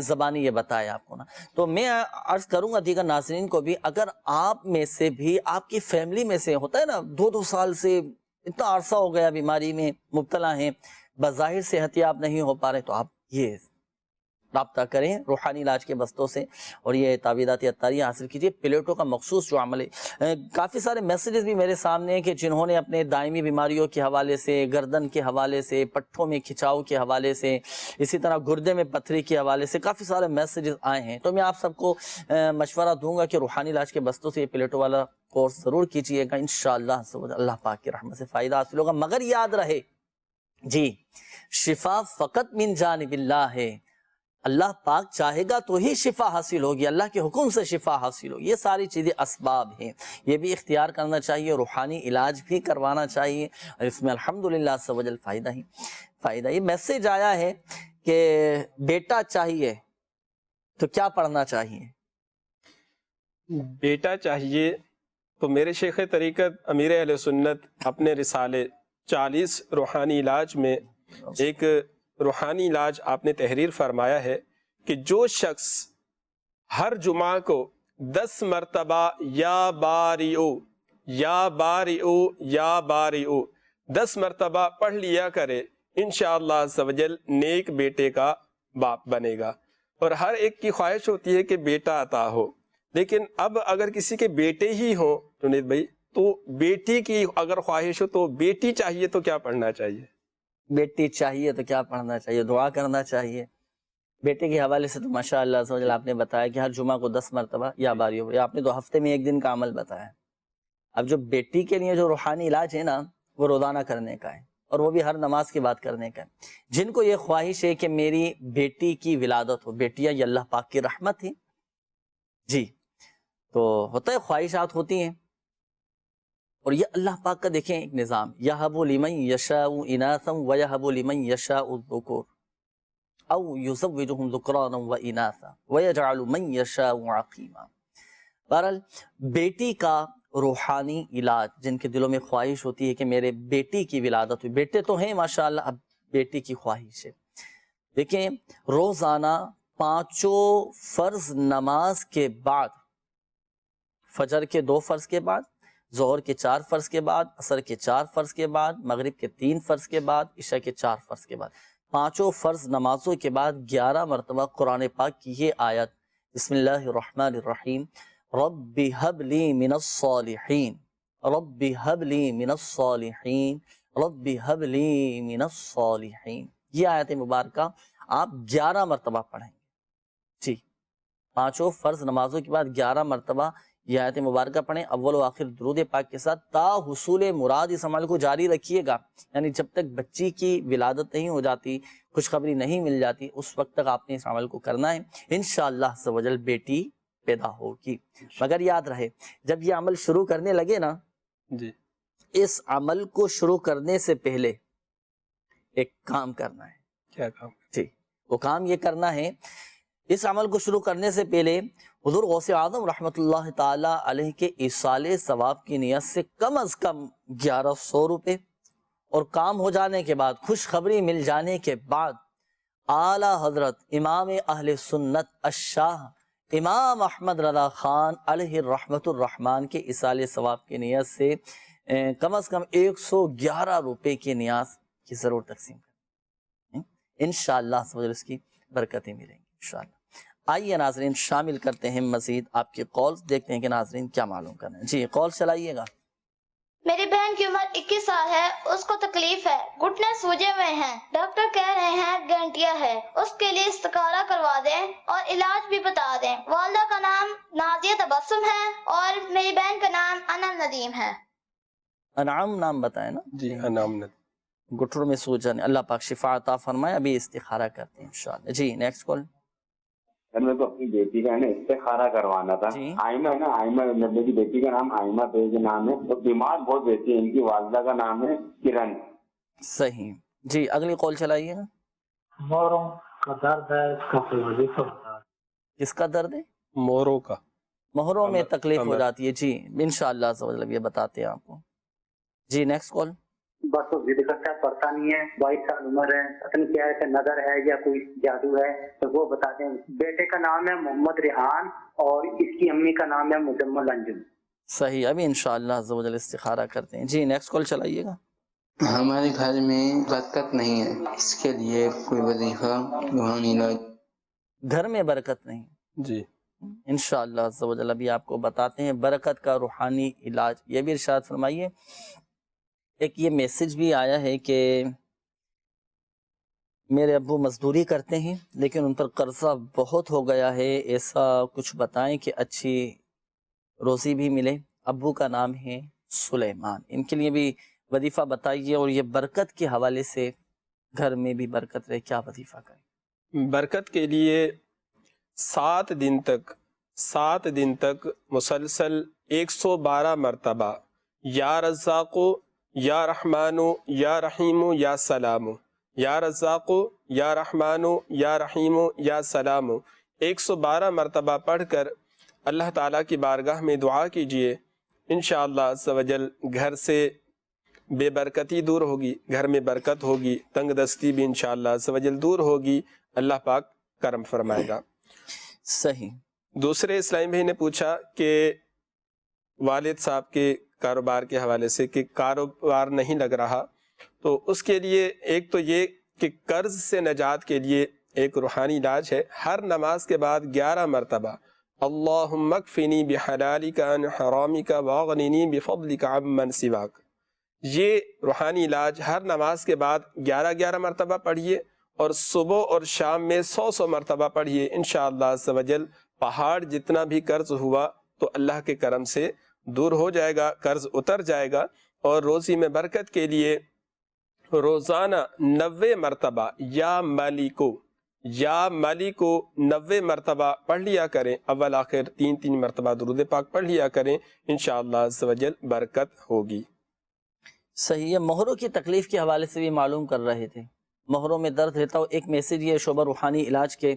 زبانی یہ بتایا آپ کو نا. تو میں عرض کروں گا دیگر ناظرین کو بھی، اگر آپ میں سے بھی آپ کی فیملی میں سے ہوتا ہے نا 2 سال سے اتنا عرصہ ہو گیا بیماری میں مبتلا ہیں، بظاہر صحتیاب نہیں ہو پا رہے، تو آپ یہ رابطہ کریں روحانی علاج کے بستوں سے اور یہ تعویذات عطاریہ حاصل کیجئے. پلیٹوں کا مخصوص جو عمل ہے، کافی سارے میسیجز بھی میرے سامنے ہیں کہ جنہوں نے اپنے دائمی بیماریوں کے حوالے سے، گردن کے حوالے سے، پٹھوں میں کھچاؤ کے حوالے سے، اسی طرح گردے میں پتھری کے حوالے سے کافی سارے میسیجز آئے ہیں. تو میں آپ سب کو مشورہ دوں گا کہ روحانی علاج کے بستوں سے یہ پلیٹوں والا کورس ضرور کیجئے گا. انشاءاللہ اللہ پاک کی رحمت سے فائدہ حاصل ہوگا. مگر یاد رہے جی، شفا فقط من جانب اللہ ہے. اللہ پاک چاہے گا تو ہی شفا حاصل ہوگی، اللہ کے حکم سے شفا حاصل ہوگی. یہ ساری چیزیں اسباب ہیں، یہ بھی اختیار کرنا چاہیے. روحانی علاج بھی کروانا چاہیے اور اس میں الحمدللہ عز و جل فائدہ ہی فائدہ. یہ میسیج آیا ہے کہ بیٹا چاہیے تو کیا پڑھنا چاہیے؟ بیٹا چاہیے تو میرے شیخ طریقت امیر اہل سنت اپنے رسالے 40 روحانی علاج میں ایک روحانی علاج آپ نے تحریر فرمایا ہے کہ جو شخص ہر جمعہ کو 10 مرتبہ یا باریئو یا باریئو یا باریئو 10 مرتبہ پڑھ لیا کرے، انشاءاللہ عز و جل نیک بیٹے کا باپ بنے گا. اور ہر ایک کی خواہش ہوتی ہے کہ بیٹا عطا ہو، لیکن اب اگر کسی کے بیٹے ہی ہوں جنید بھائی، تو بیٹی کی اگر خواہش ہو تو بیٹی چاہیے تو کیا پڑھنا چاہیے؟ بیٹی چاہیے تو کیا پڑھنا چاہیے؟ دعا کرنا چاہیے. بیٹے کے حوالے سے تو ماشاءاللہ عز و جل آپ نے بتایا کہ ہر جمعہ کو 10 مرتبہ یا باری ہو، یا آپ نے تو ہفتے میں 1 دن کا عمل بتایا. اب جو بیٹی کے لیے جو روحانی علاج ہے نا، وہ روزانہ کرنے کا ہے، اور وہ بھی ہر نماز کی بات کرنے کا ہے. جن کو یہ خواہش ہے کہ میری بیٹی کی ولادت ہو، بیٹیاں یہ اللہ پاک کی رحمت ہے جی، تو ہوتا ہے خواہشات ہوتی ہیں، اور یہ اللہ پاک کا دیکھیں ایک نظام، یَهَبُ لِمَن يَشَاءُ إِنَاثًا وَيَهَبُ لِمَن يَشَاءُ الذُّكُورَ أَوْ يُزَوِّجُهُمْ ذُكْرَانًا وَإِنَاثًا وَيَجْعَلُ مَن يَشَاءُ عَقِيمًا. بہرحال بیٹی کا روحانی علاج، جن کے دلوں میں خواہش ہوتی ہے کہ میرے بیٹی کی ولادت ہوئی، بیٹے تو ہیں ماشاءاللہ، اب بیٹی کی خواہش ہے. دیکھیں روزانہ 5 فرض نماز کے بعد، فجر کے 2 فرض کے بعد، ظہر کے 4 فرض کے بعد، عصر کے 4 فرض کے بعد، مغرب کے 3 فرض کے بعد، عشاء کے 4 فرض کے بعد، 5 فرض نمازوں کے بعد 11 مرتبہ قرآن پاک کی یہ آیت، بسم اللہ الرحمن الرحیم، رب حب لی من الصالحین، رب حب لی من الصالحین، رب حب لی من الصالحین. یہ آیت مبارکہ آپ 11 مرتبہ پڑھیں گے جی. 5 فرض نمازوں کے بعد 11 مرتبہ یہ آیت مبارکہ پڑھیں، اول و آخر درود پاک کے ساتھ، تا حصول مراد اس عمل کو جاری رکھیے گا. یعنی جب تک بچی کی ولادت نہیں ہو جاتی، خوشخبری نہیں مل جاتی، اس وقت تک آپ نے اس عمل کو کرنا ہے. انشاءاللہ عز و جل بیٹی پیدا ہوگی. مگر یاد رہے جب یہ عمل شروع کرنے لگے نا جی، اس عمل کو شروع کرنے سے پہلے ایک کام کرنا ہے. کیا کام؟ جی، وہ کام یہ کرنا ہے، اس عمل کو شروع کرنے سے پہلے حضور غوث اعظم رحمۃ اللہ تعالی علیہ کے ایصال ثواب کی نیت سے کم از کم 1100 روپے، اور کام ہو جانے کے بعد، خوشخبری مل جانے کے بعد، اعلیٰ حضرت امام اہل سنت الشاہ امام احمد رضا خان علیہ رحمت الرحمن کے ایصال ثواب کی نیت سے کم از کم 111 روپے کی نیاز کی ضرور تقسیم کریں. انشاءاللہ اس کی برکتیں ملیں گی انشاءاللہ. آئیے ناظرین شامل کرتے ہیں مزید آپ کے کالز، دیکھتے ہیں کہ ناظرین کیا معلوم کرنا ہے. جی کال چلائیے گا. میری بہن کی عمر 21 سال ہے، اس کو تکلیف ہے، گھٹنے سوجے ہوئے ہیں، ڈاکٹر کہہ رہے ہیں گینٹیا ہے، اس کے لیے استخارہ کروا دیں اور علاج بھی بتا دیں. والدہ کا نام نازیہ تبسم ہے اور میری بہن کا نام انم ندیم ہے. انعام نام بتائیں نا جی، انعام ندیم. گھٹنوں میں سوجن، اللہ پاک شفا عطا فرمائے. ابھی استخارہ کرتے ہیں انشاءاللہ. جی نیکسٹ کال. سر میرے کو اپنی بیٹی کا ہے نا استخارہ کروانا تھا. آئمہ ہے نا، آئمہ میری بیٹی کا نام آئمہ بیگ نام ہے، تو بیمار بہت رہتی ہے. ان کی والدہ کا نام ہے کرن. صحیح جی، اگلی کال چلائیے گا. موروں کا درد ہے، اس کا کوئی وظیفہ بتا. کس کا درد ہے؟ موروں کا، مہروں میں تکلیف ہو جاتی ہے. جی انشاءاللہ یہ بتاتے ہیں آپ کو. جی نیکسٹ کال. بس وہ ضد کرتا ہے، پڑھتا نہیں ہے، 22 سال عمر ہے، پتہ نہیں کیا ہے، نظر ہے یا کوئی جادو ہے، تو وہ بتاتے ہیں. بیٹے کا نام ہے محمد ریحان اور اس کی امی کا نام ہے مجمل انجم. صحیح، ابھی انشاءاللہ عزوجل استخارہ کرتے ہیں. جی نیکسٹ کال چلائیے گا. ہمارے گھر میں برکت نہیں ہے، اس کے لیے کوئی وظیفہ روحانی علاج. گھر میں برکت نہیں جی انشاءاللہ عزوجل ابھی آپ کو بتاتے ہیں برکت کا روحانی علاج. یہ بھی ارشاد فرمائیے. ایک یہ میسج بھی آیا ہے کہ میرے ابو مزدوری کرتے ہیں لیکن ان پر قرضہ بہت ہو گیا ہے، ایسا کچھ بتائیں کہ اچھی روزی بھی ملے. ابو کا نام ہے سلیمان. ان کے لیے بھی وظیفہ بتائیے، اور یہ برکت کے حوالے سے گھر میں بھی برکت رہے، کیا وظیفہ کریں؟ برکت کے لیے 7 دن تک مسلسل 112 مرتبہ یا رزاقو یا رحمانو یا رحیمو یا سلامو، یا رزاقو یا رحمانو یا رحیمو یا سلامو 112 مرتبہ پڑھ کر اللہ تعالیٰ کی بارگاہ میں دعا کیجئے. انشاءاللہ عز و جل گھر سے بے برکتی دور ہوگی، گھر میں برکت ہوگی، تنگ دستی بھی انشاءاللہ عز و جل دور ہوگی، اللہ پاک کرم فرمائے گا. صحیح. دوسرے اسلامی بھائی نے پوچھا کہ والد صاحب کے کاروبار کے حوالے سے کہ کاروبار نہیں لگ رہا، تو اس کے لیے ایک تو یہ کہ قرض سے نجات کے لیے ایک روحانی علاج ہے. ہر نماز کے بعد 11 مرتبہ اللہم اکفنی بحلالک عن حرامک واغننی بفضلک عمن سواک. یہ روحانی علاج ہر نماز کے بعد 11 مرتبہ پڑھیے، اور صبح اور شام میں 100 مرتبہ پڑھیے. انشاءاللہ عز و جل پہاڑ جتنا بھی قرض ہوا تو اللہ کے کرم سے دور ہو جائے گا، قرض اتر جائے گا. اور روزی میں برکت کے لیے روزانہ 90 مرتبہ یا مالکو 90 مرتبہ پڑھ لیا کریں. اول آخر 3 مرتبہ درود پاک پڑھ لیا کریں، انشاءاللہ عز و جل برکت ہوگی. صحیح ہے. مہروں کی تکلیف کے حوالے سے بھی معلوم کر رہے تھے، مہروں میں درد رہتا ہو. ایک میسیج یہ شعبہ روحانی علاج کے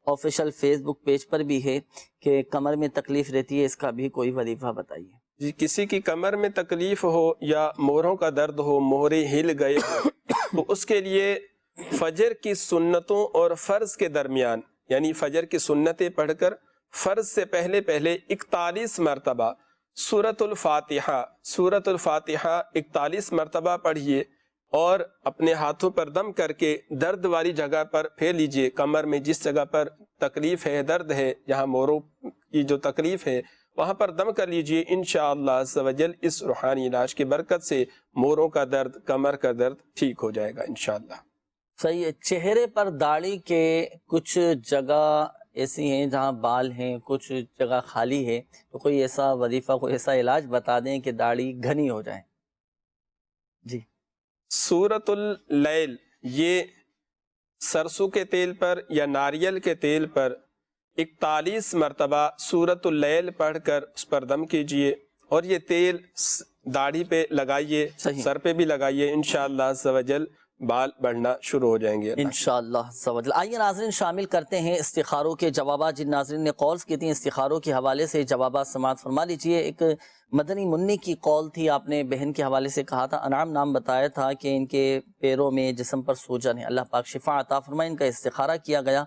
آفیشیل فیس بک پیج پر بھی ہے کہ کمر میں تکلیف رہتی ہے، اس کا بھی کوئی وظیفہ بتائیے. جی کسی کی کمر میں تکلیف ہو یا مہروں کا درد ہو، مہرے ہل گئے ہو، تو اس کے لیے فجر کی سنتوں اور فرض کے درمیان، یعنی فجر کی سنتیں پڑھ کر فرض سے پہلے 41 مرتبہ سورۃ الفاتحہ 41 مرتبہ پڑھیے، اور اپنے ہاتھوں پر دم کر کے درد والی جگہ پر پھیر لیجئے. کمر میں جس جگہ پر تکلیف ہے، درد ہے، جہاں مہروں کی جو تکلیف ہے وہاں پر دم کر لیجئے. انشاءاللہ عز و جل اس روحانی علاج کی برکت سے مہروں کا درد، کمر کا درد ٹھیک ہو جائے گا انشاءاللہ. صحیح ہے. چہرے پر داڑھی کے کچھ جگہ ایسی ہیں جہاں بال ہیں، کچھ جگہ خالی ہے، تو کوئی ایسا وظیفہ، کوئی ایسا علاج بتا دیں کہ داڑھی گھنی ہو جائے. جی سورۃ اللیل، یہ سرسوں کے تیل پر یا ناریل کے تیل پر 41 مرتبہ سورۃ اللیل پڑھ کر اس پر دم کیجئے، اور یہ تیل داڑھی پہ لگائیے، سر پہ بھی لگائیے. انشاءاللہ عز و جل بال بڑھنا شروع ہو جائیں گے انشاءاللہ عز و جل. آئیے ناظرین شامل کرتے ہیں استخاروں کے جوابات. جن ناظرین نے کالز کی تھیں استخاروں کے حوالے سے جوابات سماعت فرما لیجئے. ایک مدنی منی کی کال تھی، آپ نے بہن کے حوالے سے کہا تھا، انعام نام بتایا تھا کہ ان کے پیروں میں، جسم پر سوجن ہے، اللہ پاک شفا عطا فرمائے. ان کا استخارہ کیا گیا،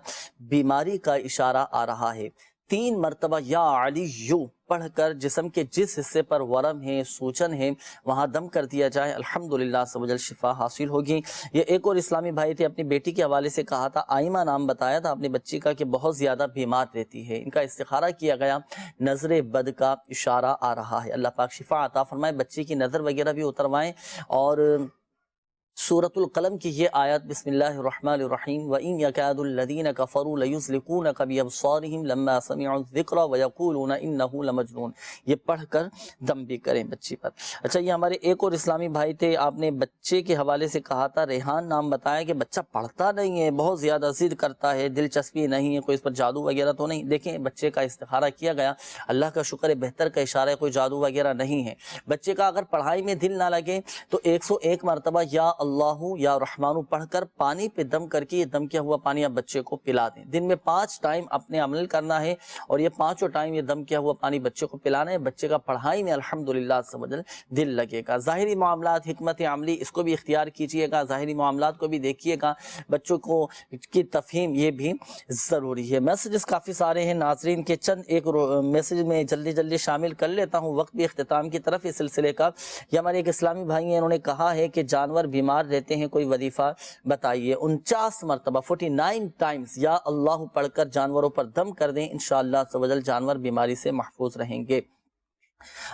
بیماری کا اشارہ آ رہا ہے. 3 مرتبہ یا علیو پڑھ کر جسم کے جس حصے پر ورم ہے، سوجن ہے، وہاں دم کر دیا جائے، الحمدللہ سب جل شفا حاصل ہوگی. یہ ایک اور اسلامی بھائی تھے، اپنی بیٹی کے حوالے سے کہا تھا، آئمہ نام بتایا تھا اپنی بچی کا، کہ بہت زیادہ بیمار رہتی ہے. ان کا استخارہ کیا گیا، نظر بد کا اشارہ آ رہا ہے، اللہ پاک شفا عطا فرمائے، بچی کی نظر وغیرہ بھی اتروائیں. اور سورۃ القلم کی یہ آیت بسم اللہ الرحمن الرحیم وَإِنْ يَكَادُ الَّذِينَ كَفَرُوا لَيُزْلِقُونَكَ بِأَبْصَارِهِمْ لَمَّا سَمِعُوا الذِّكْرَ وَيَقُولُونَ إِنَّهُ لَمَجْنُونَ. یہ پڑھ کر دم بھی کریں بچی پر. اچھا یہ ہمارے ایک اور اسلامی بھائی تھے, آپ نے بچے کے حوالے سے کہا تھا, ریحان نام بتایا کہ بچہ پڑھتا نہیں ہے, بہت زیادہ ضد کرتا ہے, دلچسپی نہیں ہے, کوئی اس پر جادو وغیرہ تو نہیں. دیکھیں بچے کا استخارہ کیا گیا, اللہ کا شکر ہے, بہتر کا اشارہ ہے, کوئی جادو وغیرہ نہیں ہے. بچے کا اگر پڑھائی میں دل نہ لگے تو 101 مرتبہ یا اللہ یا رحمانو پڑھ کر پانی پہ دم کر کے یہ دم کیا ہوا پانی آپ بچے کو پلا دیں. دن میں 5 ٹائم اپنے عمل کرنا ہے اور یہ 5 ٹائم یہ دم کیا ہوا پانی بچے کو پلانا ہے. بچے کا پڑھائی میں الحمدللہ سبحان دل لگے گا. ظاہری معاملات حکمت عملی اس کو بھی اختیار کیجئے گا, ظاہری معاملات کو بھی دیکھیے گا, بچوں کو کی تفہیم یہ بھی ضروری ہے. میسیجز کافی سارے ہیں ناظرین کے, چند ایک میسیج میں جلدی شامل کر لیتا ہوں, وقت بھی اختتام کی طرف اس سلسلے کا. یہ ہمارے ایک اسلامی بھائی ہیں, انہوں نے کہا ہے کہ جانور بیمار رہتے ہیں, کوئی وظیفہ بتائیے. 49 مرتبہ 49 ٹائمز یا اللہ پڑھ کر جانوروں پر دم کر دیں, انشاءاللہ عز و جل جانور بیماری سے محفوظ رہیں گے.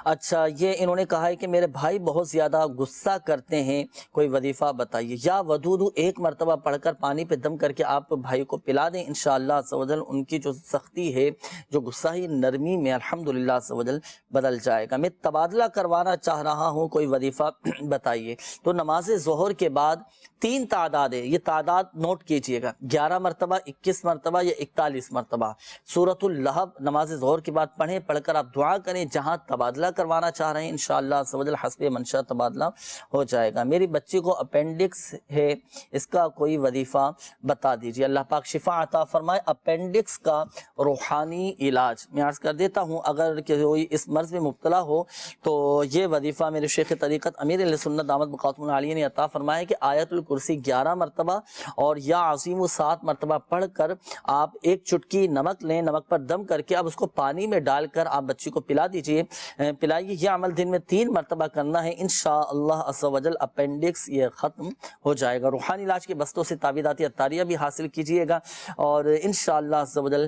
اچھا یہ انہوں نے کہا ہے کہ میرے بھائی بہت زیادہ غصہ کرتے ہیں, کوئی وظیفہ بتائیے. یا ودودو 1 مرتبہ پڑھ کر پانی پہ دم کر کے آپ بھائی کو پلا دیں, انشاءاللہ عز و جل ان کی جو سختی ہے, جو غصہ ہی نرمی میں الحمدللہ عز و جل بدل جائے گا. میں تبادلہ کروانا چاہ رہا ہوں, کوئی وظیفہ بتائیے. تو نماز ظہر کے بعد 3 تعداد ہے, یہ تعداد نوٹ کیجئے گا, 11 مرتبہ, 21 مرتبہ یا 41 مرتبہ سورۃ اللہب نماز ظہر کے بعد پڑھیں. پڑھ کر آپ دعا کریں, جہاں تبادلہ کروانا چاہ رہے ہیں انشاءاللہ عز و جل حسب منشاء تبادلہ ہو جائے گا. میری بچی کو اپینڈکس ہے, اس کا کوئی وظیفہ بتا دیجیے, اللہ پاک شفا عطا فرمائے. اپینڈکس کا روحانی علاج میں عرض کر دیتا ہوں, اگر کوئی اس مرض میں مبتلا ہو تو یہ وظیفہ میرے شیخ طریقت امیر اہل سنت دامت بقاتم العالیہ نے عطا فرمایا کہ آیت الکرسی 11 مرتبہ اور یا عظیم 7 مرتبہ پڑھ کر آپ ایک چٹکی نمک لیں, نمک پر دم کر کے اب اس کو پانی میں ڈال کر آپ بچی کو پلا دیجئے, پلائیے. یہ عمل دن میں 3 مرتبہ کرنا ہے, انشاءاللہ عز و جل اپینڈکس یہ ختم ہو جائے گا. روحانی علاج کے بستوں سے تعویذات عطاریہ بھی حاصل کیجئے گا اور انشاءاللہ عز و جل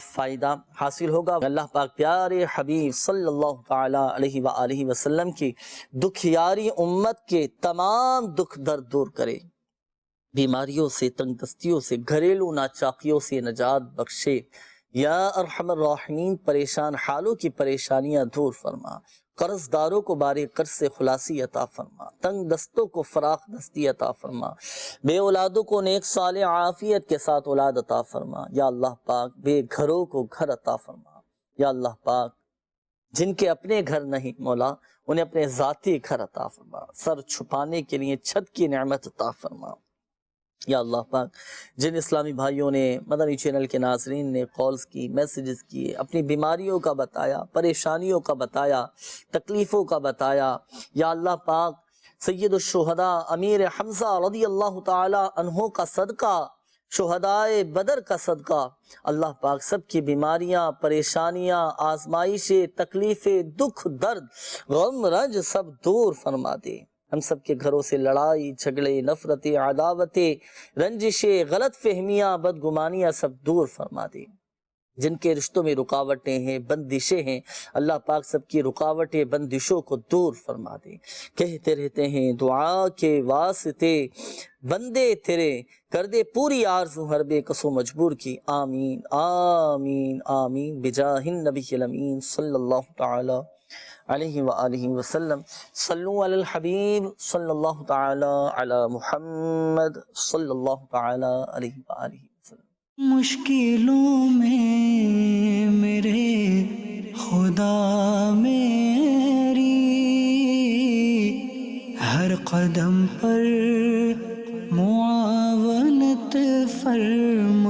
فائدہ حاصل ہوگا. اللہ پاک پیارے حبیب صلی اللہ تعالی علیہ وآلہ وسلم کی دکھیاری امت کے تمام دکھ درد دور کرے, بیماریوں سے, تنگ دستیوں سے, گھریلو ناچاقیوں سے نجات بخشے. یا ارحم الراحمین پریشان حالوں کی پریشانیاں دور فرما, قرض داروں کو بارے قرض سے خلاصی عطا فرما, تنگ دستوں کو فراخ دستی عطا فرما, بے اولادوں کو نیک صالح عافیت کے ساتھ اولاد عطا فرما. یا اللہ پاک بے گھروں کو گھر عطا فرما. یا اللہ پاک جن کے اپنے گھر نہیں مولا انہیں اپنے ذاتی گھر عطا فرما, سر چھپانے کے لیے چھت کی نعمت عطا فرما. یا اللہ پاک جن اسلامی بھائیوں نے, مدنی چینل کے ناظرین نے کالز کی, میسیجز کیے, اپنی بیماریوں کا بتایا, پریشانیوں کا بتایا, تکلیفوں کا بتایا, یا اللہ پاک سید الشہداء امیر حمزہ رضی اللہ تعالی عنہ کا صدقہ, شہدائے بدر کا صدقہ, اللہ پاک سب کی بیماریاں, پریشانیاں, آزمائشیں, تکلیفیں, دکھ درد, غم رنج سب دور فرما دے. ہم سب کے گھروں سے لڑائی جھگڑے, نفرتیں, عداوتیں, رنجشیں, غلط فہمیاں, بدگمانیاں سب دور فرما دے. جن کے رشتوں میں رکاوٹیں ہیں, بندشیں ہیں, اللہ پاک سب کی رکاوٹیں, بندشوں کو دور فرما دے. کہتے رہتے ہیں دعا کے واسطے بندے تیرے, کر دے پوری آرزو ہر بے کسو مجبور کی. آمین آمین آمین بجاہ النبی الامین صلی اللہ تعالی علیہ وآلہ وسلم. صلو علی الحبیب صلی اللہ تعالی علی محمد صلی اللہ تعالی علیہ وآلہ وسلم. مشکلوں میں میرے خدا میری ہر قدم پر معاونت فرما.